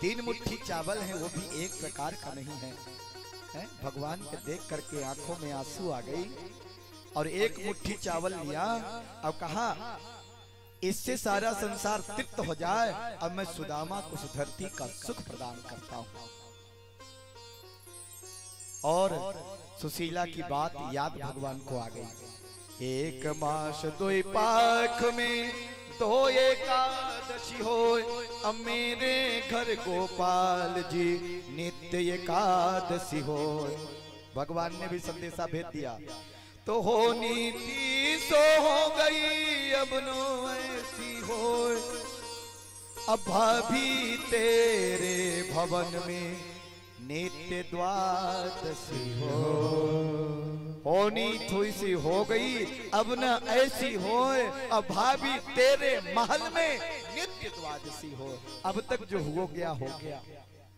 3 मुट्ठी चावल है वो भी एक प्रकार का नहीं है। भगवान के देख करके आंखों में आंसू आ गई और एक मुट्ठी चावल लिया। अब कहा इससे सारा संसार तृप्त हो जाए, अब मैं सुदामा को उस धरती का सुख प्रदान करता हूं। और सुशीला की बात याद भगवान को आ गई। 1 मास 2 पाख में 2 एकादशी हो, अब मेरे घर गोपाल जी नित्य एकादशी हो। भगवान ने भी संदेशा भेज दिया। तो हो नीति सो हो गई अब नो ऐसी हो, अब भाभी तेरे भवन में नित्य द्वादशी हो। होनी थोड़ी सी हो गई अब न ऐसी हो, अब भाभी तेरे महल में नित्य द्वादशी हो। अब तक जो हो गया।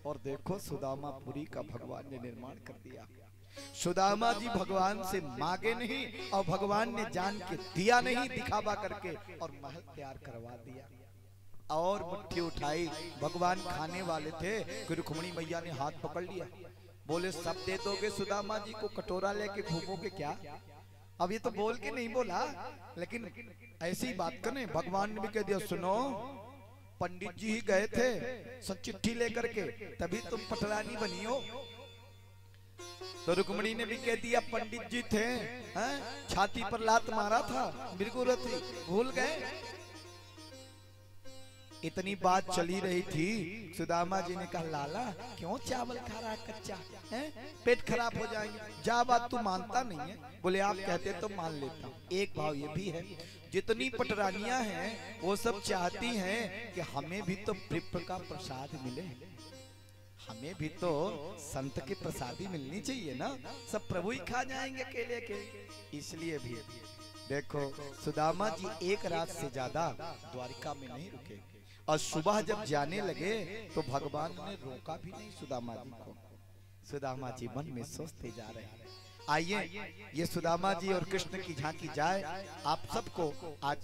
और देखो सुदामापुरी का भगवान ने निर्माण कर दिया। सुदामा जी भगवान से मांगे नहीं और भगवान ने जान के दिया नहीं, दिखावा करके, और महल तैयार करवा दिया। और मुट्ठी उठाई, भगवान खाने वाले थे कि रुक्मिणी मैया ने हाथ पकड़ लिया। बोले सब दे दोगे सुदामा जी को, कटोरा लेके घूमोगे क्या? अब ये तो बोल के नहीं बोला, लेकिन ऐसी बात करें। भगवान ने भी कह दिया सुनो, पंडित जी ही गए थे सब चिट्ठी लेकर के, तभी तुम पटरानी बनी हो। तो रुक्मिणी ने भी कह दिया पंडित जी थे, छाती पर लात मारा था मृगुरथी, भूल गए? इतनी बात चली रही थी, सुदामा जी ने कहा लाला क्यों चावल खा रहा कच्चा, पेट खराब हो जाएंगे। जा बात तू मानता नहीं है। बोले आप कहते तो मान लेता हूँ। एक भाव ये भी है, जितनी पटरानियां हैं वो सब चाहती हैं कि हमें भी तो विप्र का प्रसाद मिले, हमें भी तो संत के प्रसादी मिलनी चाहिए ना। सब प्रभु ही खा जाएंगे अकेले के। इसलिए भी देखो सुदामा जी एक रात से ज्यादा द्वारिका में नहीं रुके, और सुबह जब जाने लगे तो भगवान ने रोका भी नहीं सुदामा जी को। सुदामा जी मन में सोचते जा रहे हैं। आइए ये सुदामा जी और कृष्ण की झांकी जाए। आप सबको आज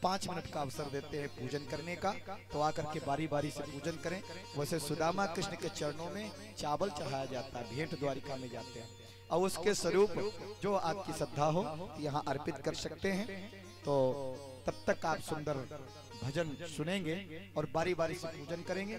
5 मिनट का अवसर देते हैं पूजन करने का, तो आकर के बारी बारी से पूजन करें। वैसे सुदामा कृष्ण के चरणों में चावल चढ़ाया जाता है, भेंट द्वारिका में जाते हैं, और उसके स्वरूप जो आपकी श्रद्धा हो यहाँ अर्पित कर सकते हैं। तो तब तक आप सुंदर भजन सुनेंगे और बारी बारी से पूजन करेंगे।